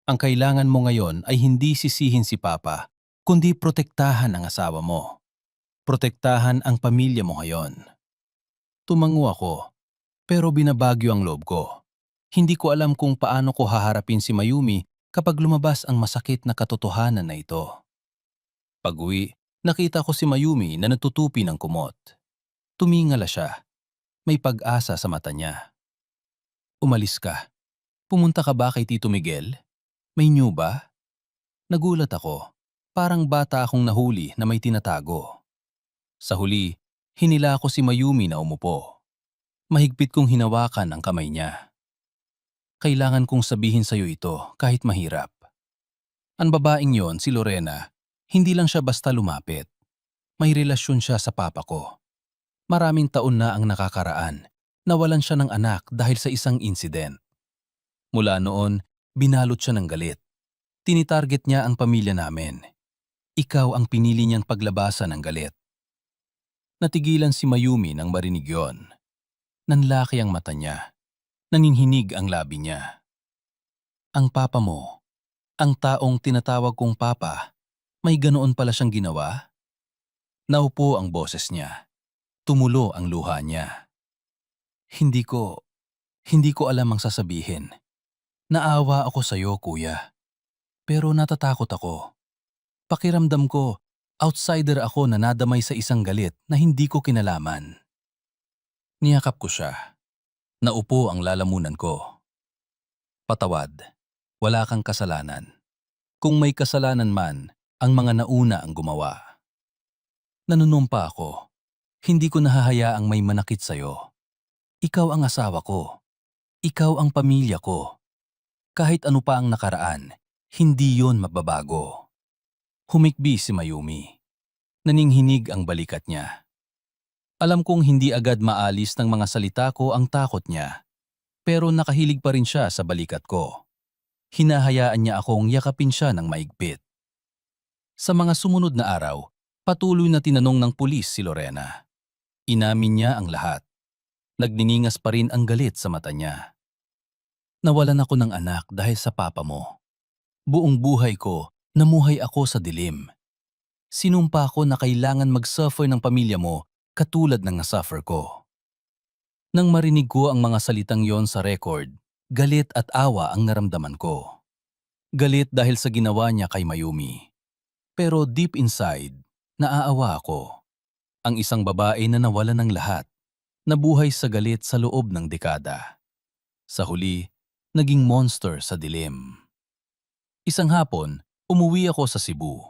Ang kailangan mo ngayon ay hindi sisihin si Papa, kundi protektahan ang asawa mo. Protektahan ang pamilya mo ngayon. Tumango ako, pero binabagyo ang loob ko. Hindi ko alam kung paano ko haharapin si Mayumi kapag lumabas ang masakit na katotohanan na ito. Pag-uwi, nakita ko si Mayumi na natutupi ng kumot. Tumingala siya. May pag-asa sa mata niya. Umalis ka. Pumunta ka ba kay Tito Miguel? May new ba? Nagulat ako. Parang bata akong nahuli na may tinatago. Sa huli, hinila ko si Mayumi na umupo. Mahigpit kong hinawakan ang kamay niya. Kailangan kong sabihin sa'yo ito kahit mahirap. Ang babaeng yon, si Lorena, hindi lang siya basta lumapit. May relasyon siya sa papa ko. Maraming taon na ang nakakaraan. Nawalan siya ng anak dahil sa isang incident. Mula noon, binalot siya ng galit. Tinitarget niya ang pamilya namin. Ikaw ang pinili niyang paglabasan ng galit. Natigilan si Mayumi nang marinig yon. Nanlaki ang mata niya. Naninhinig ang labi niya. Ang papa mo, ang taong tinatawag kong papa, may ganoon pala siyang ginawa? Naupo ang boses niya. Tumulo ang luha niya. Hindi ko alam ang sasabihin. Naawa ako sa iyo, kuya. Pero natatakot ako. Pakiramdam ko, outsider ako na nadamay sa isang galit na hindi ko kinalaman. Niyakap ko siya. Naupo ang lalamunan ko. Patawad. Wala kang kasalanan. Kung may kasalanan man, ang mga nauna ang gumawa. Nanunumpa ako. Hindi ko nahahayaang may manakit sa'yo. Ikaw ang asawa ko. Ikaw ang pamilya ko. Kahit ano pa ang nakaraan, hindi yon mababago. Humikbi si Mayumi. Naninghinig ang balikat niya. Alam kong hindi agad maalis ng mga salita ko ang takot niya, pero nakahilig pa rin siya sa balikat ko. Hinahayaan niya akong yakapin siya ng maigpit. Sa mga sumunod na araw, patuloy na tinanong ng pulis si Lorena. Inamin niya ang lahat. Nagniningas pa rin ang galit sa mata niya. Nawalan ako ng anak dahil sa papa mo. Buong buhay ko, namuhay ako sa dilim. Sinumpa ko na kailangan mag-suffer ng pamilya mo katulad ng nasuffer ko. Nang marinig ko ang mga salitang yon sa record, galit at awa ang naramdaman ko. Galit dahil sa ginawa niya kay Mayumi. Pero deep inside, naaawa ako. Ang isang babae na nawalan ng lahat, nabuhay sa galit sa loob ng dekada. Sa huli, naging monster sa dilim. Isang hapon, umuwi ako sa Cebu.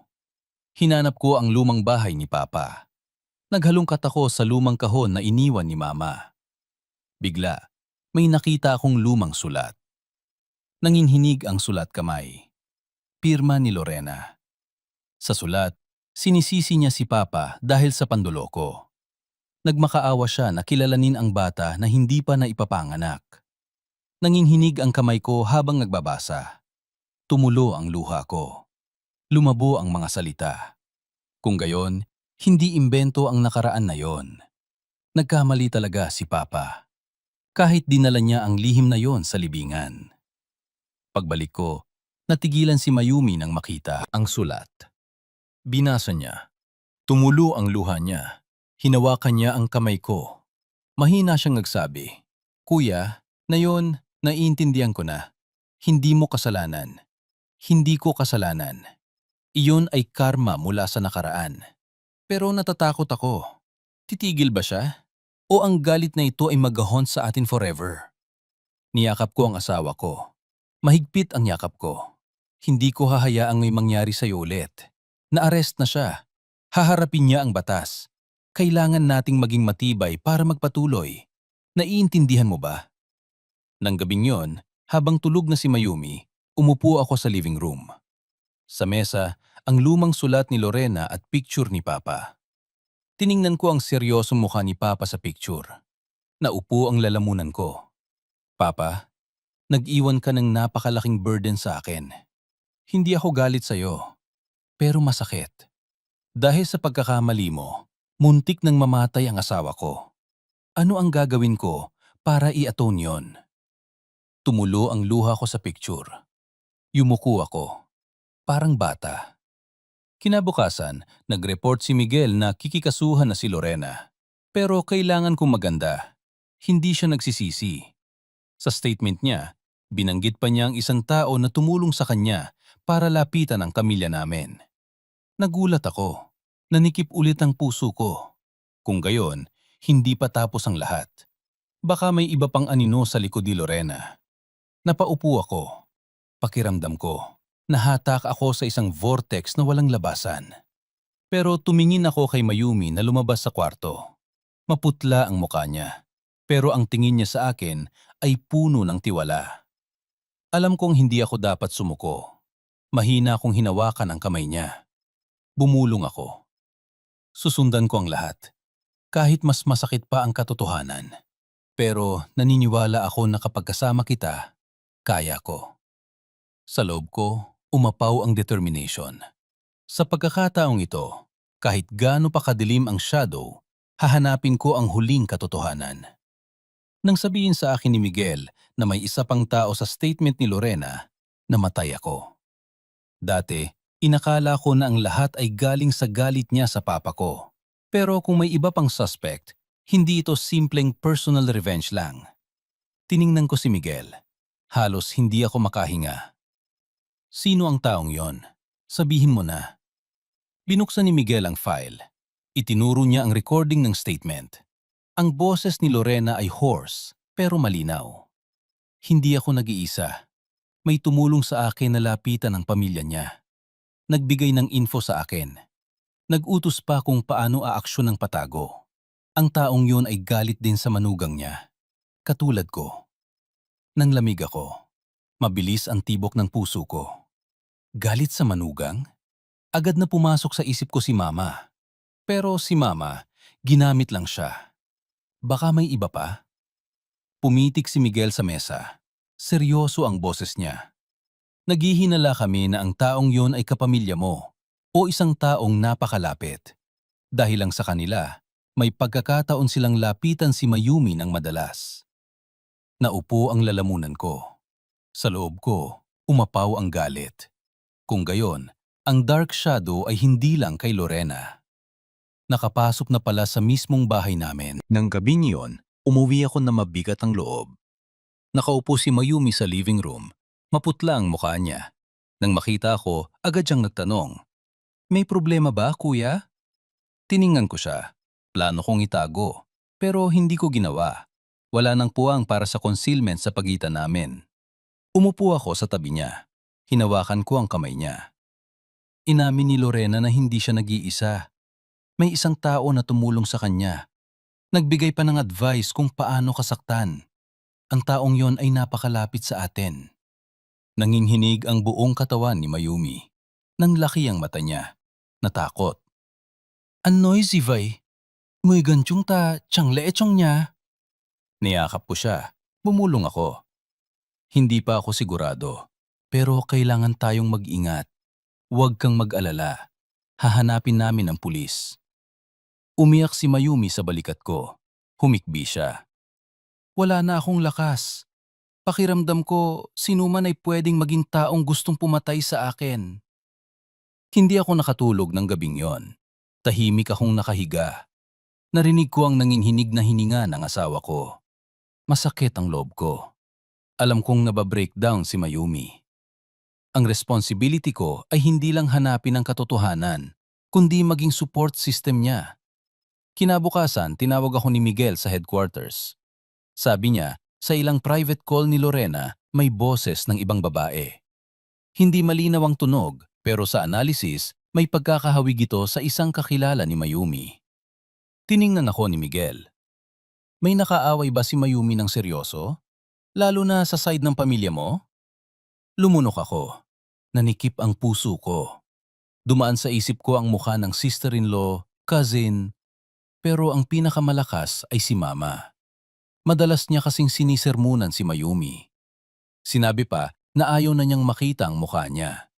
Hinanap ko ang lumang bahay ni Papa. Naghalungkat ako sa lumang kahon na iniwan ni Mama. Bigla, may nakita akong lumang sulat. Nanginhinig ang sulat kamay. Pirma ni Lorena. Sa sulat, sinisisi niya si Papa dahil sa panduloko. Nagmakaawa siya na kilalanin ang bata na hindi pa naipapanganak. Nanginhinig ang kamay ko habang nagbabasa. Tumulo ang luha ko. Lumabo ang mga salita. Kung gayon, hindi imbento ang nakaraan na yon. Nagkamali talaga si Papa. Kahit dinala niya ang lihim na yon sa libingan. Pagbalik ko, natigilan si Mayumi nang makita ang sulat. Binasa niya. Tumulo ang luha niya. Hinawakan niya ang kamay ko. Mahina siyang nagsabi, "Kuya, na yon, naiintindihan ko na. Hindi mo kasalanan. Hindi ko kasalanan. Iyon ay karma mula sa nakaraan. Pero natatakot ako. Titigil ba siya? O ang galit na ito ay mag-haunt sa atin forever?" Niyakap ko ang asawa ko. Mahigpit ang yakap ko. Hindi ko hahayaang may mangyari sa'yo ulit. Na-arrest na siya. Haharapin niya ang batas. Kailangan nating maging matibay para magpatuloy. Naiintindihan mo ba? Nang gabing yon, habang tulog na si Mayumi, umupo ako sa living room. Sa mesa, ang lumang sulat ni Lorena at picture ni Papa. Tiningnan ko ang seryosong mukha ni Papa sa picture. Naupo ang lalamunan ko. "Papa, nag-iwan ka ng napakalaking burden sa akin. Hindi ako galit sa'yo, pero masakit. Dahil sa pagkakamali mo, muntik nang mamatay ang asawa ko. Ano ang gagawin ko para i-atone yon?" Tumulo ang luha ko sa picture. Yumuko ako. Parang bata. Kinabukasan, nag-report si Miguel na kikikasuhan na si Lorena. Pero kailangan kong maganda. Hindi siya nagsisisi. Sa statement niya, binanggit pa niya ang isang tao na tumulong sa kanya para lapitan ang pamilya namin. Nagulat ako. Nanikip ulit ang puso ko. Kung gayon, hindi pa tapos ang lahat. Baka may iba pang anino sa likod ni Lorena. Napaupo ako. Pakiramdam ko, nahatak ako sa isang vortex na walang labasan. Pero tumingin ako kay Mayumi na lumabas sa kwarto. Maputla ang mukha niya. Pero ang tingin niya sa akin ay puno ng tiwala. Alam kong hindi ako dapat sumuko. Mahina akong hinawakan ang kamay niya. Bumulong ako. Susundan ko ang lahat. Kahit mas masakit pa ang katotohanan. Pero naniniwala ako na kapag kasama kita, kaya ko. Sa loob ko, umapaw ang determination. Sa pagkakataong ito, kahit gaano pa kadilim ang shadow, hahanapin ko ang huling katotohanan. Nang sabihin sa akin ni Miguel na may isa pang tao sa statement ni Lorena, namatay ako. Dati, inakala ko na ang lahat ay galing sa galit niya sa papa ko. Pero kung may iba pang suspect, hindi ito simpleng personal revenge lang. Tiningnan ko si Miguel. Halos hindi ako makahinga. Sino ang taong yon? Sabihin mo na. Binuksan ni Miguel ang file. Itinuro niya ang recording ng statement. Ang boses ni Lorena ay hoarse, pero malinaw. Hindi ako nag-iisa. May tumulong sa akin na lapitan ang pamilya niya. Nagbigay ng info sa akin. Nag-utos pa kung paano aaksyon ng patago. Ang taong yun ay galit din sa manugang niya. Katulad ko. Nang lamig ako. Mabilis ang tibok ng puso ko. Galit sa manugang? Agad na pumasok sa isip ko si Mama. Pero si Mama, ginamit lang siya. Baka may iba pa? Pumitik si Miguel sa mesa. Seryoso ang boses niya. Naghihinala kami na ang taong yon ay kapamilya mo o isang taong napakalapit. Dahil lang sa kanila, may pagkakataon silang lapitan si Mayumi ng madalas. Naupo ang lalamunan ko. Sa loob ko, umapaw ang galit. Kung gayon, ang dark shadow ay hindi lang kay Lorena. Nakapasok na pala sa mismong bahay namin. Nang gabing iyon, umuwi ako na mabigat ang loob. Nakaupo si Mayumi sa living room. Maputla ang mukha niya. Nang makita ko, agad siyang nagtanong, "May problema ba, kuya?" Tiningnan ko siya. Plano kong itago, pero hindi ko ginawa. Wala nang puwang para sa concealment sa pagitan namin. Umupo ako sa tabi niya. Hinawakan ko ang kamay niya. Inamin ni Lorena na hindi siya nag-iisa. May isang tao na tumulong sa kanya. Nagbigay pa ng advice kung paano kasaktan. Ang taong yon ay napakalapit sa atin. Nanginginig ang buong katawan ni Mayumi. Nang laki ang mata niya. Natakot. "An noisy vai. Muy ganchong ta chang leechong niya." Niyakap ko siya. Bumulong ako. Hindi pa ako sigurado. Pero kailangan tayong mag-ingat. Huwag kang mag-alala. Hahanapin namin ang pulis. Umiyak si Mayumi sa balikat ko. Humikbi siya. Wala na akong lakas. Pakiramdam ko, sinuman ay pwedeng maging taong gustong pumatay sa akin. Hindi ako nakatulog ng gabing yon. Tahimik akong nakahiga. Narinig ko ang nanginhinig na hininga ng asawa ko. Masakit ang loob ko. Alam kong nababreakdown si Mayumi. Ang responsibility ko ay hindi lang hanapin ang katotohanan, kundi maging support system niya. Kinabukasan, tinawag ako ni Miguel sa headquarters. Sabi niya, sa ilang private call ni Lorena, may boses ng ibang babae. Hindi malinaw ang tunog, pero sa analysis, may pagkakahawig ito sa isang kakilala ni Mayumi. Tiningnan ako ni Miguel. May nakaaway ba si Mayumi ng seryoso? Lalo na sa side ng pamilya mo? Lumunok ako. Nanikip ang puso ko. Dumaan sa isip ko ang mukha ng sister-in-law, cousin, pero ang pinakamalakas ay si Mama. Madalas niya kasing sinisermunan si Mayumi. Sinabi pa na ayaw na niyang makita ang mukha niya.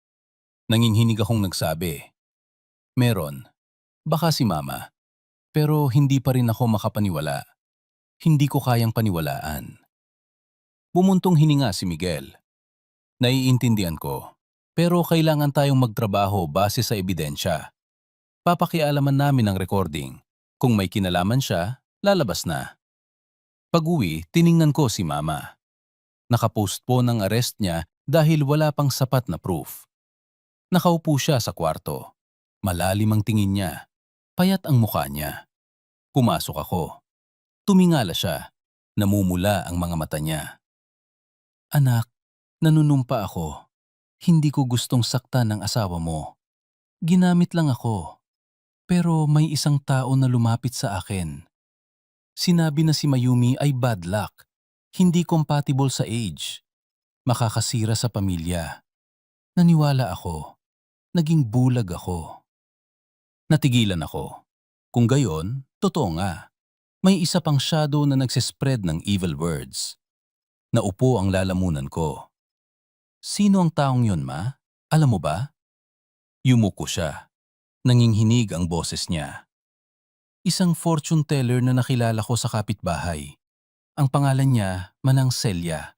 Nanginhinig akong nagsabi, "Meron, baka si Mama." Pero hindi pa rin ako makapaniwala. Hindi ko kayang paniwalaan. Bumuntong hininga si Miguel. Naiintindihan ko, pero kailangan tayong magtrabaho base sa ebidensya. Papakialaman namin ang recording. Kung may kinalaman siya, lalabas na. Pag-uwi, tiningnan ko si Mama. Nakapostpone ang arrest niya dahil wala pang sapat na proof. Nakaupo siya sa kwarto. Malalim ang tingin niya. Payat ang mukha niya. Pumasok ako. Tumingala siya. Namumula ang mga mata niya. "Anak, nanunumpa ako. Hindi ko gustong saktan ng asawa mo. Ginamit lang ako. Pero may isang tao na lumapit sa akin. Sinabi na si Mayumi ay bad luck. Hindi compatible sa age. Makakasira sa pamilya. Naniwala ako. Naging bulag ako." Natigilan ako. Kung gayon, totoo nga. May isa pang shadow na nagsispread ng evil words. Naupo ang lalamunan ko. "Sino ang taong yun, Ma? Alam mo ba?" Yumuko siya. Nanginginig ang boses niya. "Isang fortune teller na nakilala ko sa kapitbahay. Ang pangalan niya, Manang Celia.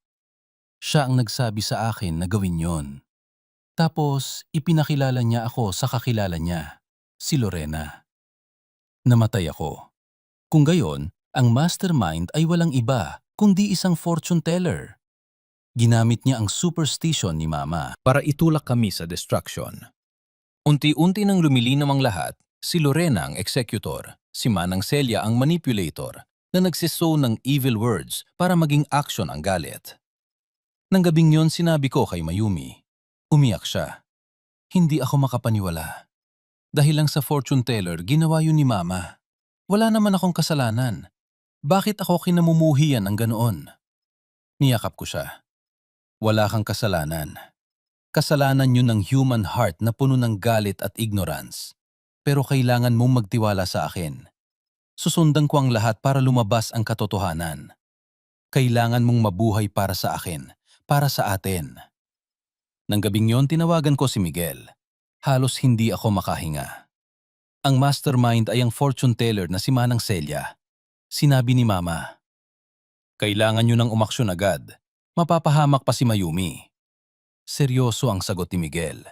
Siya ang nagsabi sa akin na gawin yon. Tapos, ipinakilala niya ako sa kakilala niya, si Lorena." Namatay ako. Kung gayon, ang mastermind ay walang iba kundi isang fortune teller. Ginamit niya ang superstition ni Mama para itulak kami sa destruction. Unti-unti nang lumilinaw ang lahat, si Lorena ang executor, si Manang Celia ang manipulator na nagsisow ng evil words para maging action ang galit. Nang gabing yon sinabi ko kay Mayumi. Umiyak siya. Hindi ako makapaniwala. Dahil lang sa fortune teller, ginawa yun ni Mama. Wala naman akong kasalanan. Bakit ako kinamumuhian ng ganoon? Niyakap ko siya. Wala kang kasalanan. Kasalanan yun ng human heart na puno ng galit at ignorance. Pero kailangan mong magtiwala sa akin. Susundan ko ang lahat para lumabas ang katotohanan. Kailangan mong mabuhay para sa akin, para sa atin. Nang gabing yon, tinawagan ko si Miguel. Halos hindi ako makahinga. Ang mastermind ay ang fortune teller na si Manang Celia. Sinabi ni Mama, "Kailangan nyo ng umaksyon agad. Mapapahamak pa si Mayumi." Seryoso ang sagot ni Miguel.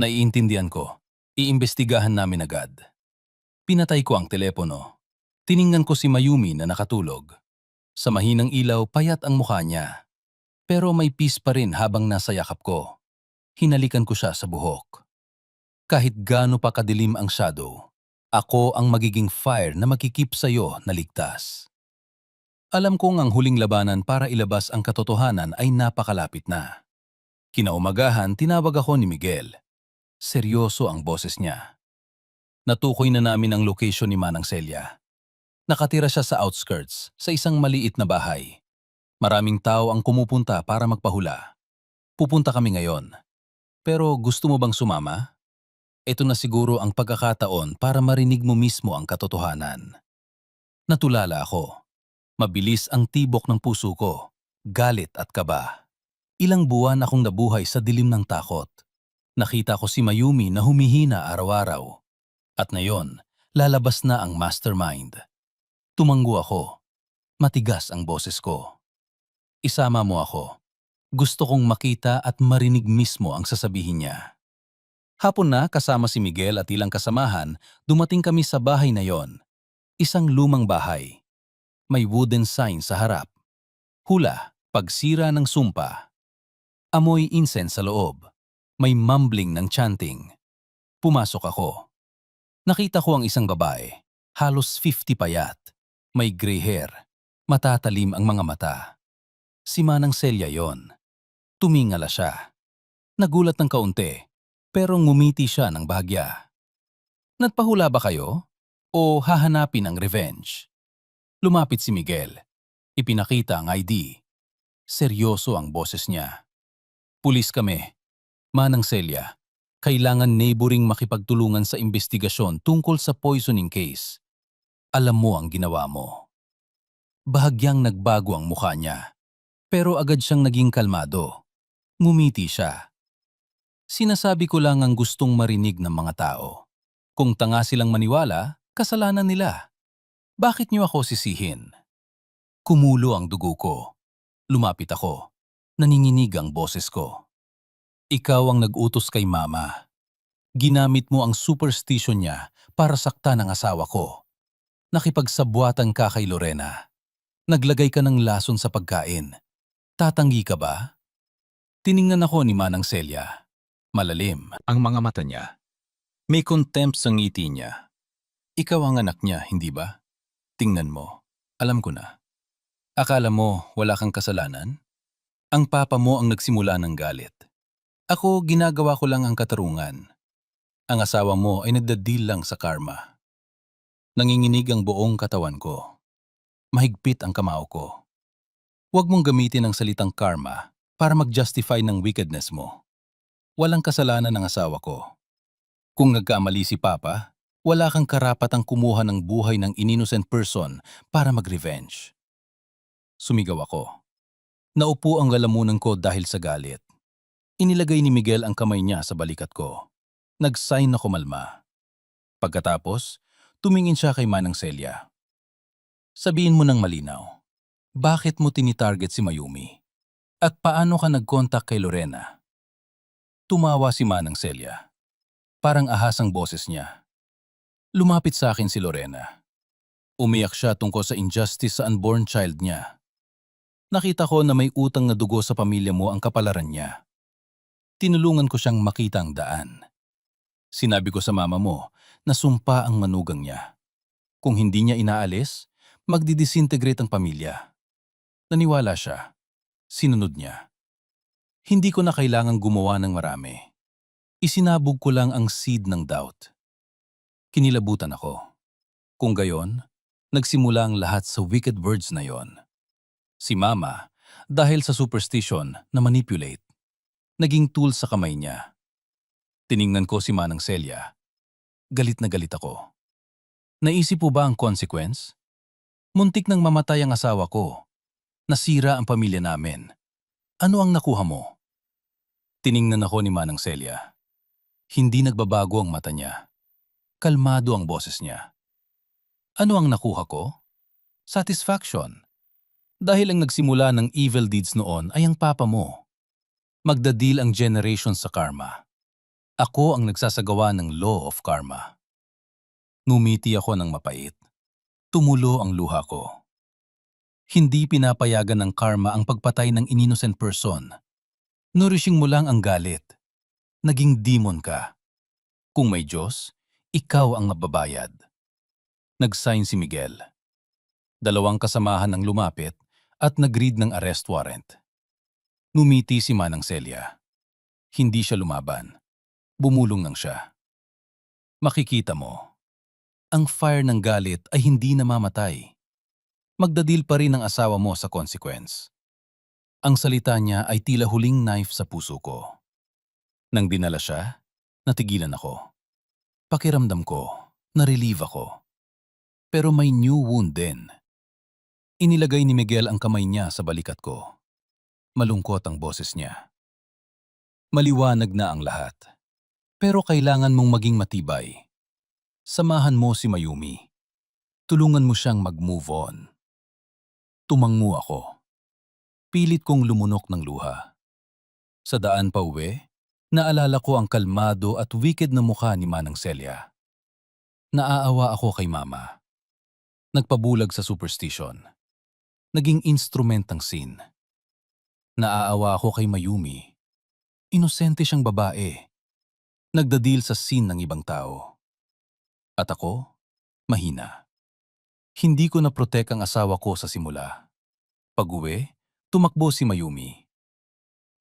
Naiintindihan ko. Iimbestigahan namin agad. Pinatay ko ang telepono. Tiningnan ko si Mayumi na nakatulog. Sa mahinang ilaw, payat ang mukha niya. Pero may peace pa rin habang nasa yakap ko. Hinalikan ko siya sa buhok. Kahit gaano pa kadilim ang shadow, ako ang magiging fire na magkikip sa'yo na ligtas. Alam kong ang huling labanan para ilabas ang katotohanan ay napakalapit na. Kinaumagahan, tinawag ako ni Miguel. Seryoso ang boses niya. Natukoy na namin ang location ni Manang Celia. Nakatira siya sa outskirts, sa isang maliit na bahay. Maraming tao ang kumupunta para magpahula. Pupunta kami ngayon. Pero gusto mo bang sumama? Ito na siguro ang pagkakataon para marinig mo mismo ang katotohanan. Natulala ako. Mabilis ang tibok ng puso ko, galit at kaba. Ilang buwan akong nabuhay sa dilim ng takot. Nakita ko si Mayumi na humihina araw-araw. At ngayon, lalabas na ang mastermind. Tumanggo ako. Matigas ang boses ko. Isama mo ako. Gusto kong makita at marinig mismo ang sasabihin niya. Hapon na, kasama si Miguel at ilang kasamahan, dumating kami sa bahay na yon. Isang lumang bahay. May wooden sign sa harap. Hula, pagsira ng sumpa. Amoy incense sa loob. May mumbling ng chanting. Pumasok ako. Nakita ko ang isang babae. Halos 50 payat. May gray hair. Matatalim ang mga mata. Si Manang Celia yon. Tumingala siya. Nagulat ng kaunti. Pero ngumiti siya ng bahagya. Nagpahula ba kayo? O hahanapin ang revenge? Lumapit si Miguel. Ipinakita ang ID. Seryoso ang boses niya. Pulis kami. Manang Celia, kailangan neighboring makipagtulungan sa investigasyon tungkol sa poisoning case. Alam mo ang ginawa mo. Bahagyang nagbago ang mukha niya. Pero agad siyang naging kalmado. Ngumiti siya. Sinasabi ko lang ang gustong marinig ng mga tao. Kung tanga silang maniwala, kasalanan nila. Bakit niyo ako sisihin? Kumulo ang dugo ko. Lumapit ako. Naninginig ang boses ko. Ikaw ang nag-utos kay Mama. Ginamit mo ang superstition niya para saktan ang asawa ko. Nakipagsabwatan ka kay Lorena. Naglagay ka ng lason sa pagkain. Tatanggi ka ba? Tiningnan ako ni Manang Celia. Malalim ang mga mata niya. May contempt sa ngiti niya. Ikaw ang anak niya, hindi ba? Tingnan mo. Alam ko na. Akala mo wala kang kasalanan? Ang papa mo ang nagsimula ng galit. Ako, ginagawa ko lang ang katarungan. Ang asawa mo ay nagdadil lang sa karma. Nanginginig ang buong katawan ko. Mahigpit ang kamao ko. Huwag mong gamitin ang salitang karma para mag-justify ng wickedness mo. Walang kasalanan ng asawa ko. Kung nagkamali si Papa, wala kang karapatang kumuha ng buhay ng innocent person para mag-revenge. Sumigaw ako. Naupo ang lalamunan ko dahil sa galit. Inilagay ni Miguel ang kamay niya sa balikat ko. Nag-sign na kumalma. Pagkatapos, tumingin siya kay Manang Celia. Sabihin mo ng malinaw, bakit mo tinitarget si Mayumi? At paano ka nag-contact kay Lorena? Tumawa si Manang Celia. Parang ahas ang boses niya. Lumapit sa akin si Lorena. Umiyak siya tungkol sa injustice sa unborn child niya. Nakita ko na may utang na dugo sa pamilya mo ang kapalaran niya. Tinulungan ko siyang makita ang daan. Sinabi ko sa mama mo na sumpa ang manugang niya. Kung hindi niya inaalis, magdidisintegrate ang pamilya. Naniwala siya. Sinunod niya. Hindi ko na kailangang gumawa ng marami. Isinabog ko lang ang seed ng doubt. Kinilabutan ako. Kung gayon, nagsimula ang lahat sa wicked words na yon. Si Mama, Dahil sa superstition na manipulate, naging tool sa kamay niya. Tiningnan ko si Manang Celia. Galit na galit ako. Naisip po ba ang consequence? Muntik nang mamatay ang asawa ko. Nasira ang pamilya namin. Ano ang nakuha mo? Tiningnan ako ni Manang Celia. Hindi nagbabago ang mata niya. Kalmado ang boses niya. Ano ang nakuha ko? Satisfaction. Dahil ang nagsimula ng evil deeds noon ay ang papa mo. Magdadil ang generation sa karma. Ako ang nagsasagawa ng law of karma. Ngumiti ako ng mapait. Tumulo ang luha ko. Hindi pinapayagan ng karma ang pagpatay ng innocent person. Nourishing mo lang ang galit. Naging demon ka. Kung may Diyos, ikaw ang mababayad. Nag-sign si Miguel. Dalawang kasamahan ang lumapit at nag-read ng arrest warrant. Ngumiti si Manang Celia. Hindi siya lumaban. Bumulong lang siya. Makikita mo, ang fire ng galit ay hindi namamatay. Magdadil pa rin ang asawa mo sa consequence. Ang salita niya ay tila huling knife sa puso ko. Nang dinala siya, natigilan ako. Pakiramdam ko, na-relieve ako. Pero may new wound din. Inilagay ni Miguel ang kamay niya sa balikat ko. Malungkot ang boses niya. Maliwanag na ang lahat. Pero kailangan mong maging matibay. Samahan mo si Mayumi. Tulungan mo siyang mag-move on. Tumango ako. Pilit kong lumunok ng luha. Sa daan pa uwi, naalala ko ang kalmado at wicked na mukha ni Manang Celia. Naaawa ako kay Mama. Nagpabulag sa superstition. Naging instrument ng sin. Naaawa ako kay Mayumi. Inosente siyang babae. Nagdadil sa sin ng ibang tao. At ako, mahina. Hindi ko na-protect ang asawa ko sa simula. Pag-uwi, tumakbo si Mayumi.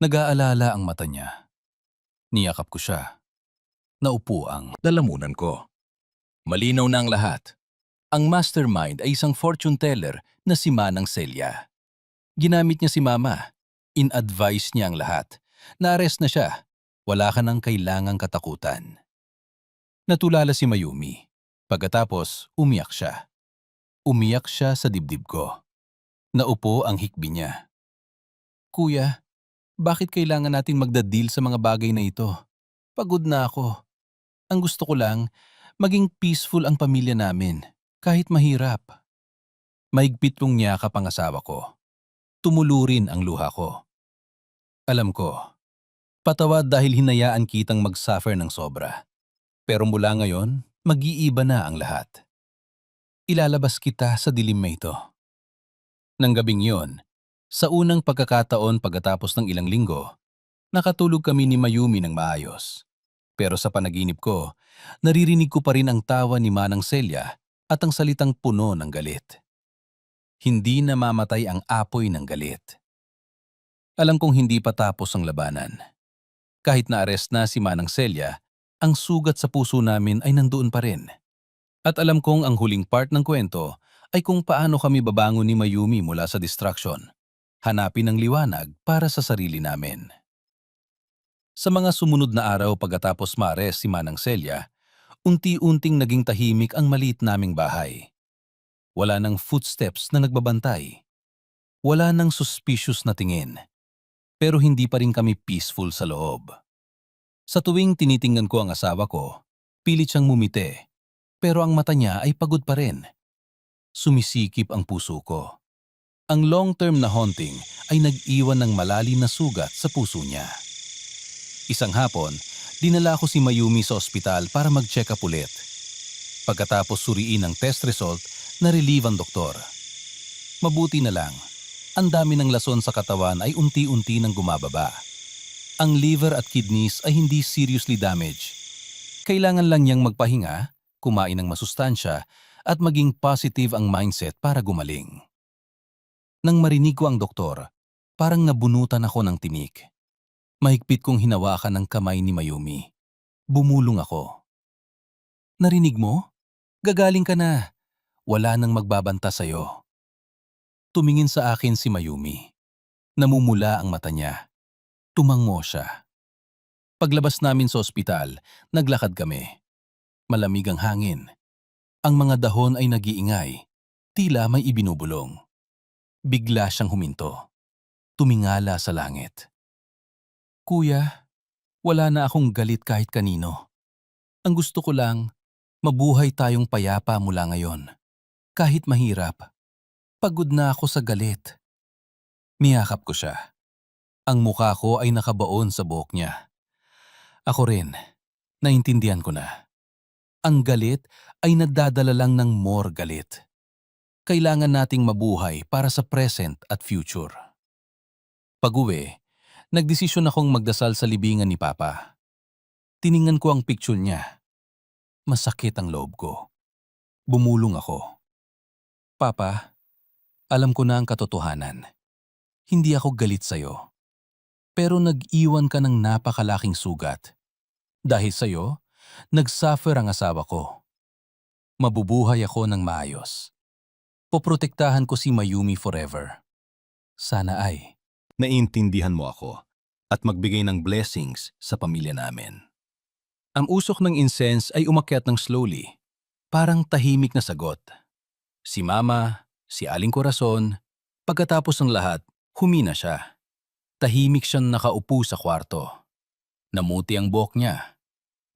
Nag-aalala ang mata niya. Niyakap ko siya. Naupo ang lalamunan ko. Malinaw na ang lahat. Ang mastermind ay isang fortune teller na si Manang Celia. Ginamit niya si Mama. In-advise niya ang lahat. Na-arrest na siya. Wala ka nang kailangang katakutan. Natulala si Mayumi. Pagkatapos, umiyak siya. Umiyak siya sa dibdib ko. Naupo ang hikbi niya. Kuya, bakit kailangan natin magdadil sa mga bagay na ito? Pagod na ako. Ang gusto ko lang, maging peaceful ang pamilya namin, kahit mahirap. Mahigpit kong niyakap ang asawa ko. Tumulurin ang luha ko. Alam ko, patawad dahil hinayaan kitang mag-suffer ng sobra. Pero mula ngayon, mag-iiba na ang lahat. Ilalabas kita sa dilim na ito. Nang gabing yon, sa unang pagkakataon pagkatapos ng ilang linggo, nakatulog kami ni Mayumi ng maayos. Pero sa panaginip ko, naririnig ko pa rin ang tawa ni Manang Celia at ang salitang puno ng galit. Hindi namamatay ang apoy ng galit. Alam kong hindi pa tapos ang labanan. Kahit na-arrest na si Manang Celia, ang sugat sa puso namin ay nandoon pa rin. At alam kong ang huling part ng kwento ay kung paano kami babangon ni Mayumi mula sa distraction. Hanapin ang liwanag para sa sarili namin. Sa mga sumunod na araw pagkatapos ma-arrest si Manang Celia, unti-unting naging tahimik ang maliit naming bahay. Wala nang footsteps na nagbabantay. Wala nang suspicious na tingin. Pero hindi pa rin kami peaceful sa loob. Sa tuwing tinitingnan ko ang asawa ko, pilit siyang mumiti. Pero ang mata niya ay pagod pa rin. Sumisikip ang puso ko. Ang long-term na haunting ay nag-iwan ng malalim na sugat sa puso niya. Isang hapon, dinala ko si Mayumi sa ospital para mag-check up ulit. Pagkatapos suriin ang test result, na-relieve ang doktor. Mabuti na lang, ang dami ng lason sa katawan ay unti-unti nang gumababa. Ang liver at kidneys ay hindi seriously damaged. Kailangan lang niyang magpahinga, kumain ng masustansya at maging positive ang mindset para gumaling. Nang marinig ko ang doktor, parang nabunutan ako ng tinik. Mahigpit kong hinawakan ang kamay ni Mayumi. Bumulong ako. Narinig mo? Gagaling ka na. Wala nang magbabanta sa'yo. Tumingin sa akin si Mayumi. Namumula ang mata niya. Tumango siya. Paglabas namin sa ospital, naglakad kami. Malamig ang hangin. Ang mga dahon ay nag-iingay. Tila may ibinubulong. Bigla siyang huminto. Tumingala sa langit. Kuya, wala na akong galit kahit kanino. Ang gusto ko lang, mabuhay tayong payapa mula ngayon. Kahit mahirap. Pagod na ako sa galit. Miyakap ko siya. Ang mukha ko ay nakabaon sa buhok niya. Ako rin, naintindihan ko na. Ang galit ay nagdadala lang ng more galit. Kailangan nating mabuhay para sa present at future. Pag-uwi, nagdesisyon akong magdasal sa libingan ni Papa. Tiningnan ko ang picture niya. Masakit ang loob ko. Bumulong ako. Papa, alam ko na ang katotohanan. Hindi ako galit sa'yo. Pero nag-iwan ka ng napakalaking sugat. Dahil sa'yo, nag-suffer ang asawa ko. Mabubuhay ako ng maayos. Poprotektahan ko si Mayumi forever. Sana ay. Naiintindihan mo ako at magbigay ng blessings sa pamilya namin. Ang usok ng incense ay umakyat ng slowly, parang tahimik na sagot. Si Mama, si Aling Corazon, pagkatapos ng lahat, humina siya. Tahimik siyang nakaupo sa kwarto. Namuti ang buhok niya.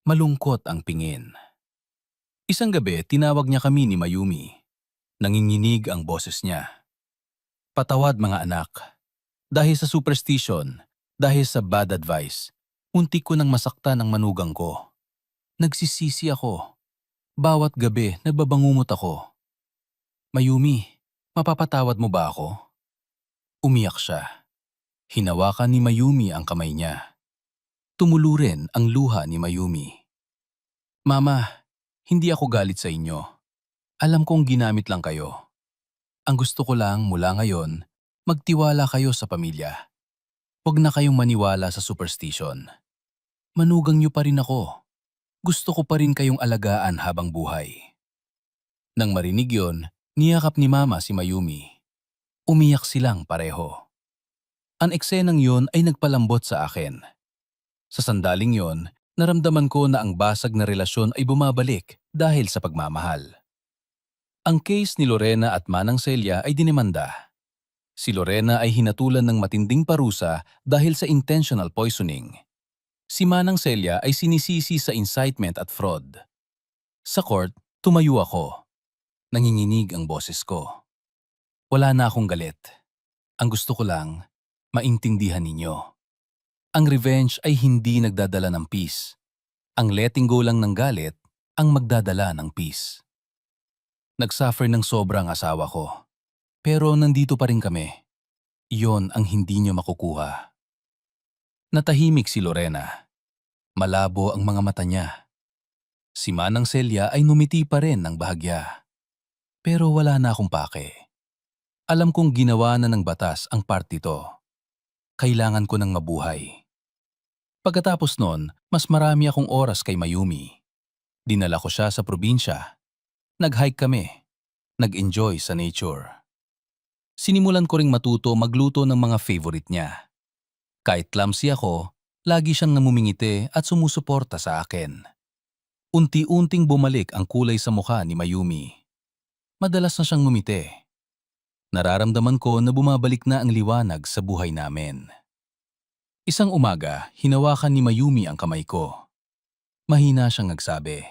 Malungkot ang pingin. Isang gabi, tinawag niya kami ni Mayumi. Nanginginig ang boses niya. Patawad mga anak. Dahil sa superstition, dahil sa bad advice, unti ko nang masaktan ang manugang ko. Nagsisisi ako. Bawat gabi, nagbabangungot ako. Mayumi, mapapatawad mo ba ako? Umiyak siya. Hinawakan ni Mayumi ang kamay niya. Tumulo rin ang luha ni Mayumi. Mama, hindi ako galit sa inyo. Alam kong ginamit lang kayo. Ang gusto ko lang mula ngayon, magtiwala kayo sa pamilya. Huwag na kayong maniwala sa superstition. Manugang niyo pa rin ako. Gusto ko pa rin kayong alagaan habang buhay. Nang marinig yon, niyakap ni Mama si Mayumi. Umiyak silang pareho. Ang eksenang yon ay nagpalambot sa akin. Sa sandaling yon, naramdaman ko na ang basag na relasyon ay bumabalik dahil sa pagmamahal. Ang case ni Lorena at Manang Celia ay dinemanda. Si Lorena ay hinatulan ng matinding parusa dahil sa intentional poisoning. Si Manang Celia ay sinisisi sa incitement at fraud. Sa court, tumayo ako. Nanginginig ang boses ko. Wala na akong galit. Ang gusto ko lang, maintindihan ninyo. Ang revenge ay hindi nagdadala ng peace. Ang letting go lang ng galit ang magdadala ng peace. Nagsuffer ng sobrang asawa ko. Pero nandito pa rin kami. Iyon ang hindi niyo makukuha. Natahimik si Lorena. Malabo ang mga mata niya. Si Manang Celia ay ngumiti pa rin ng bahagya. Pero wala na akong pake. Alam kong ginawa na ng batas ang partito. Kailangan ko ng mabuhay. Pagkatapos nun, mas marami akong oras kay Mayumi. Dinala ko siya sa probinsya. Nag-hike kami. Nag-enjoy sa nature. Sinimulan ko ring matuto magluto ng mga favorite niya. Kahit clumsy ako, lagi siyang namumingiti at sumusuporta sa akin. Unti-unting bumalik ang kulay sa mukha ni Mayumi. Madalas na siyang ngumiti. Nararamdaman ko na bumabalik na ang liwanag sa buhay namin. Isang umaga, hinawakan ni Mayumi ang kamay ko. Mahina siyang nagsabi,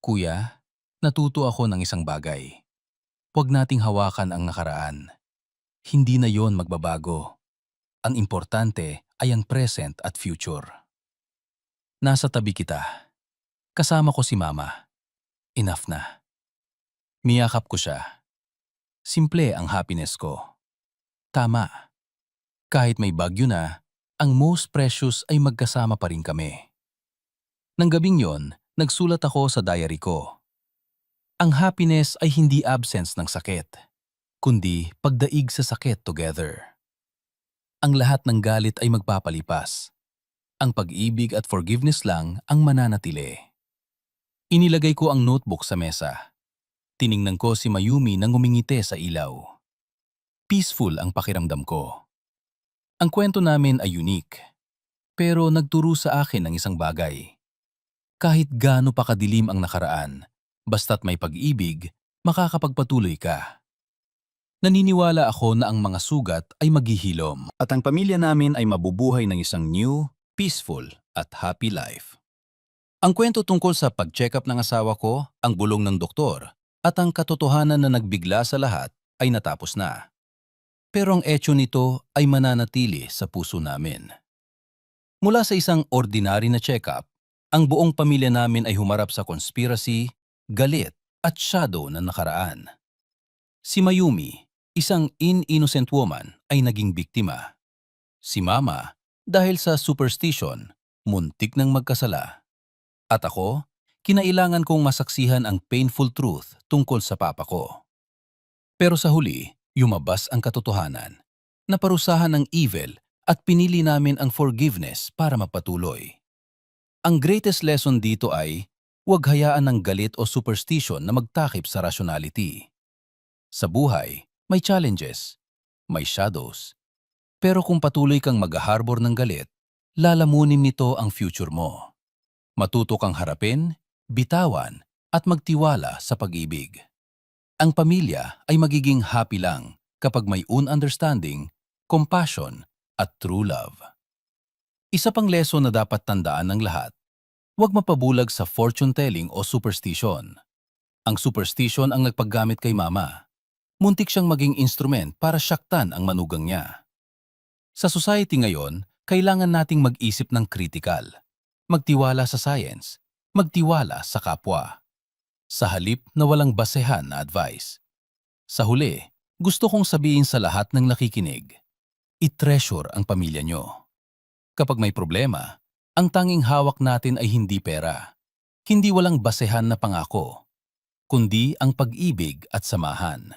"Kuya, natuto ako ng isang bagay. Huwag nating hawakan ang nakaraan. Hindi na yon magbabago. Ang importante ay ang present at future." Nasa tabi kita. Kasama ko si Mama. Enough na. Miyakap ko siya. Simple ang happiness ko. Tama. Kahit may bagyo na, ang most precious ay magkasama pa rin kami. Nang gabing yon, nagsulat ako sa diary ko. Ang happiness ay hindi absence ng sakit, kundi pagdaig sa sakit together. Ang lahat ng galit ay magpapalipas. Ang pag-ibig at forgiveness lang ang mananatili. Inilagay ko ang notebook sa mesa. Tiningnan ko si Mayumi nang ngumingiti sa ilaw. Peaceful ang pakiramdam ko. Ang kwento namin ay unique, pero nagturo sa akin ng isang bagay. Kahit gaano pa kadilim ang nakaraan, basta't may pag-ibig, makakapagpatuloy ka. Naniniwala ako na ang mga sugat ay maghihilom at ang pamilya namin ay mabubuhay ng isang new, peaceful at happy life. Ang kwento tungkol sa pag-check up ng asawa ko, ang bulong ng doktor, at ang katotohanan na nagbigla sa lahat ay natapos na. Pero ang etyo nito ay mananatili sa puso namin. Mula sa isang ordinary na check-up, ang buong pamilya namin ay humarap sa conspiracy, galit at shadow ng nakaraan. Si Mayumi, isang innocent woman, ay naging biktima. Si Mama, dahil sa superstition, muntik ng magkasala. At ako, kinailangan kong masaksihan ang painful truth tungkol sa papa ko. Pero sa huli, lumabas ang katotohanan. Naparusahan ng evil at pinili namin ang forgiveness para mapatuloy. Ang greatest lesson dito ay, huwag hayaan ng galit o superstition na magtakip sa rationality. Sa buhay, may challenges, may shadows. Pero kung patuloy kang mag-harbor ng galit, lalamunin nito ang future mo. Matuto kang harapin, bitawan, at magtiwala sa pag-ibig. Ang pamilya ay magiging happy lang kapag may understanding, compassion, at true love. Isa pang lesson na dapat tandaan ng lahat, huwag mapabulag sa fortune telling o superstition. Ang superstition ang nagpaggamit kay Mama. Muntik siyang maging instrument para syaktan ang manugang niya. Sa society ngayon, kailangan nating mag-isip ng critical. Magtiwala sa science, magtiwala sa kapwa. Sa halip na walang basehan na advice. Sa huli, gusto kong sabihin sa lahat ng nakikinig, i-treasure ang pamilya nyo. Kapag may problema, ang tanging hawak natin ay hindi pera, hindi walang basehan na pangako, kundi ang pag-ibig at samahan.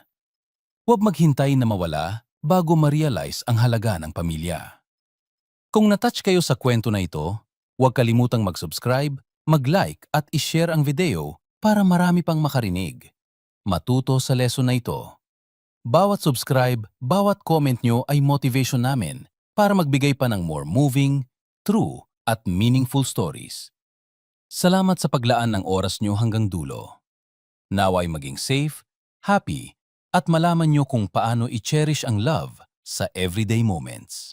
Huwag maghintay na mawala bago ma-realize ang halaga ng pamilya. Kung natouch kayo sa kwento na ito, huwag kalimutang mag-subscribe, mag-like at i-share ang video para marami pang makarinig. Matuto sa lesson na ito. Bawat subscribe, bawat comment nyo ay motivation namin para magbigay pa ng more moving, true at meaningful stories. Salamat sa paglaan ng oras nyo hanggang dulo. Naway maging safe, happy, at malaman nyo kung paano i-cherish ang love sa everyday moments.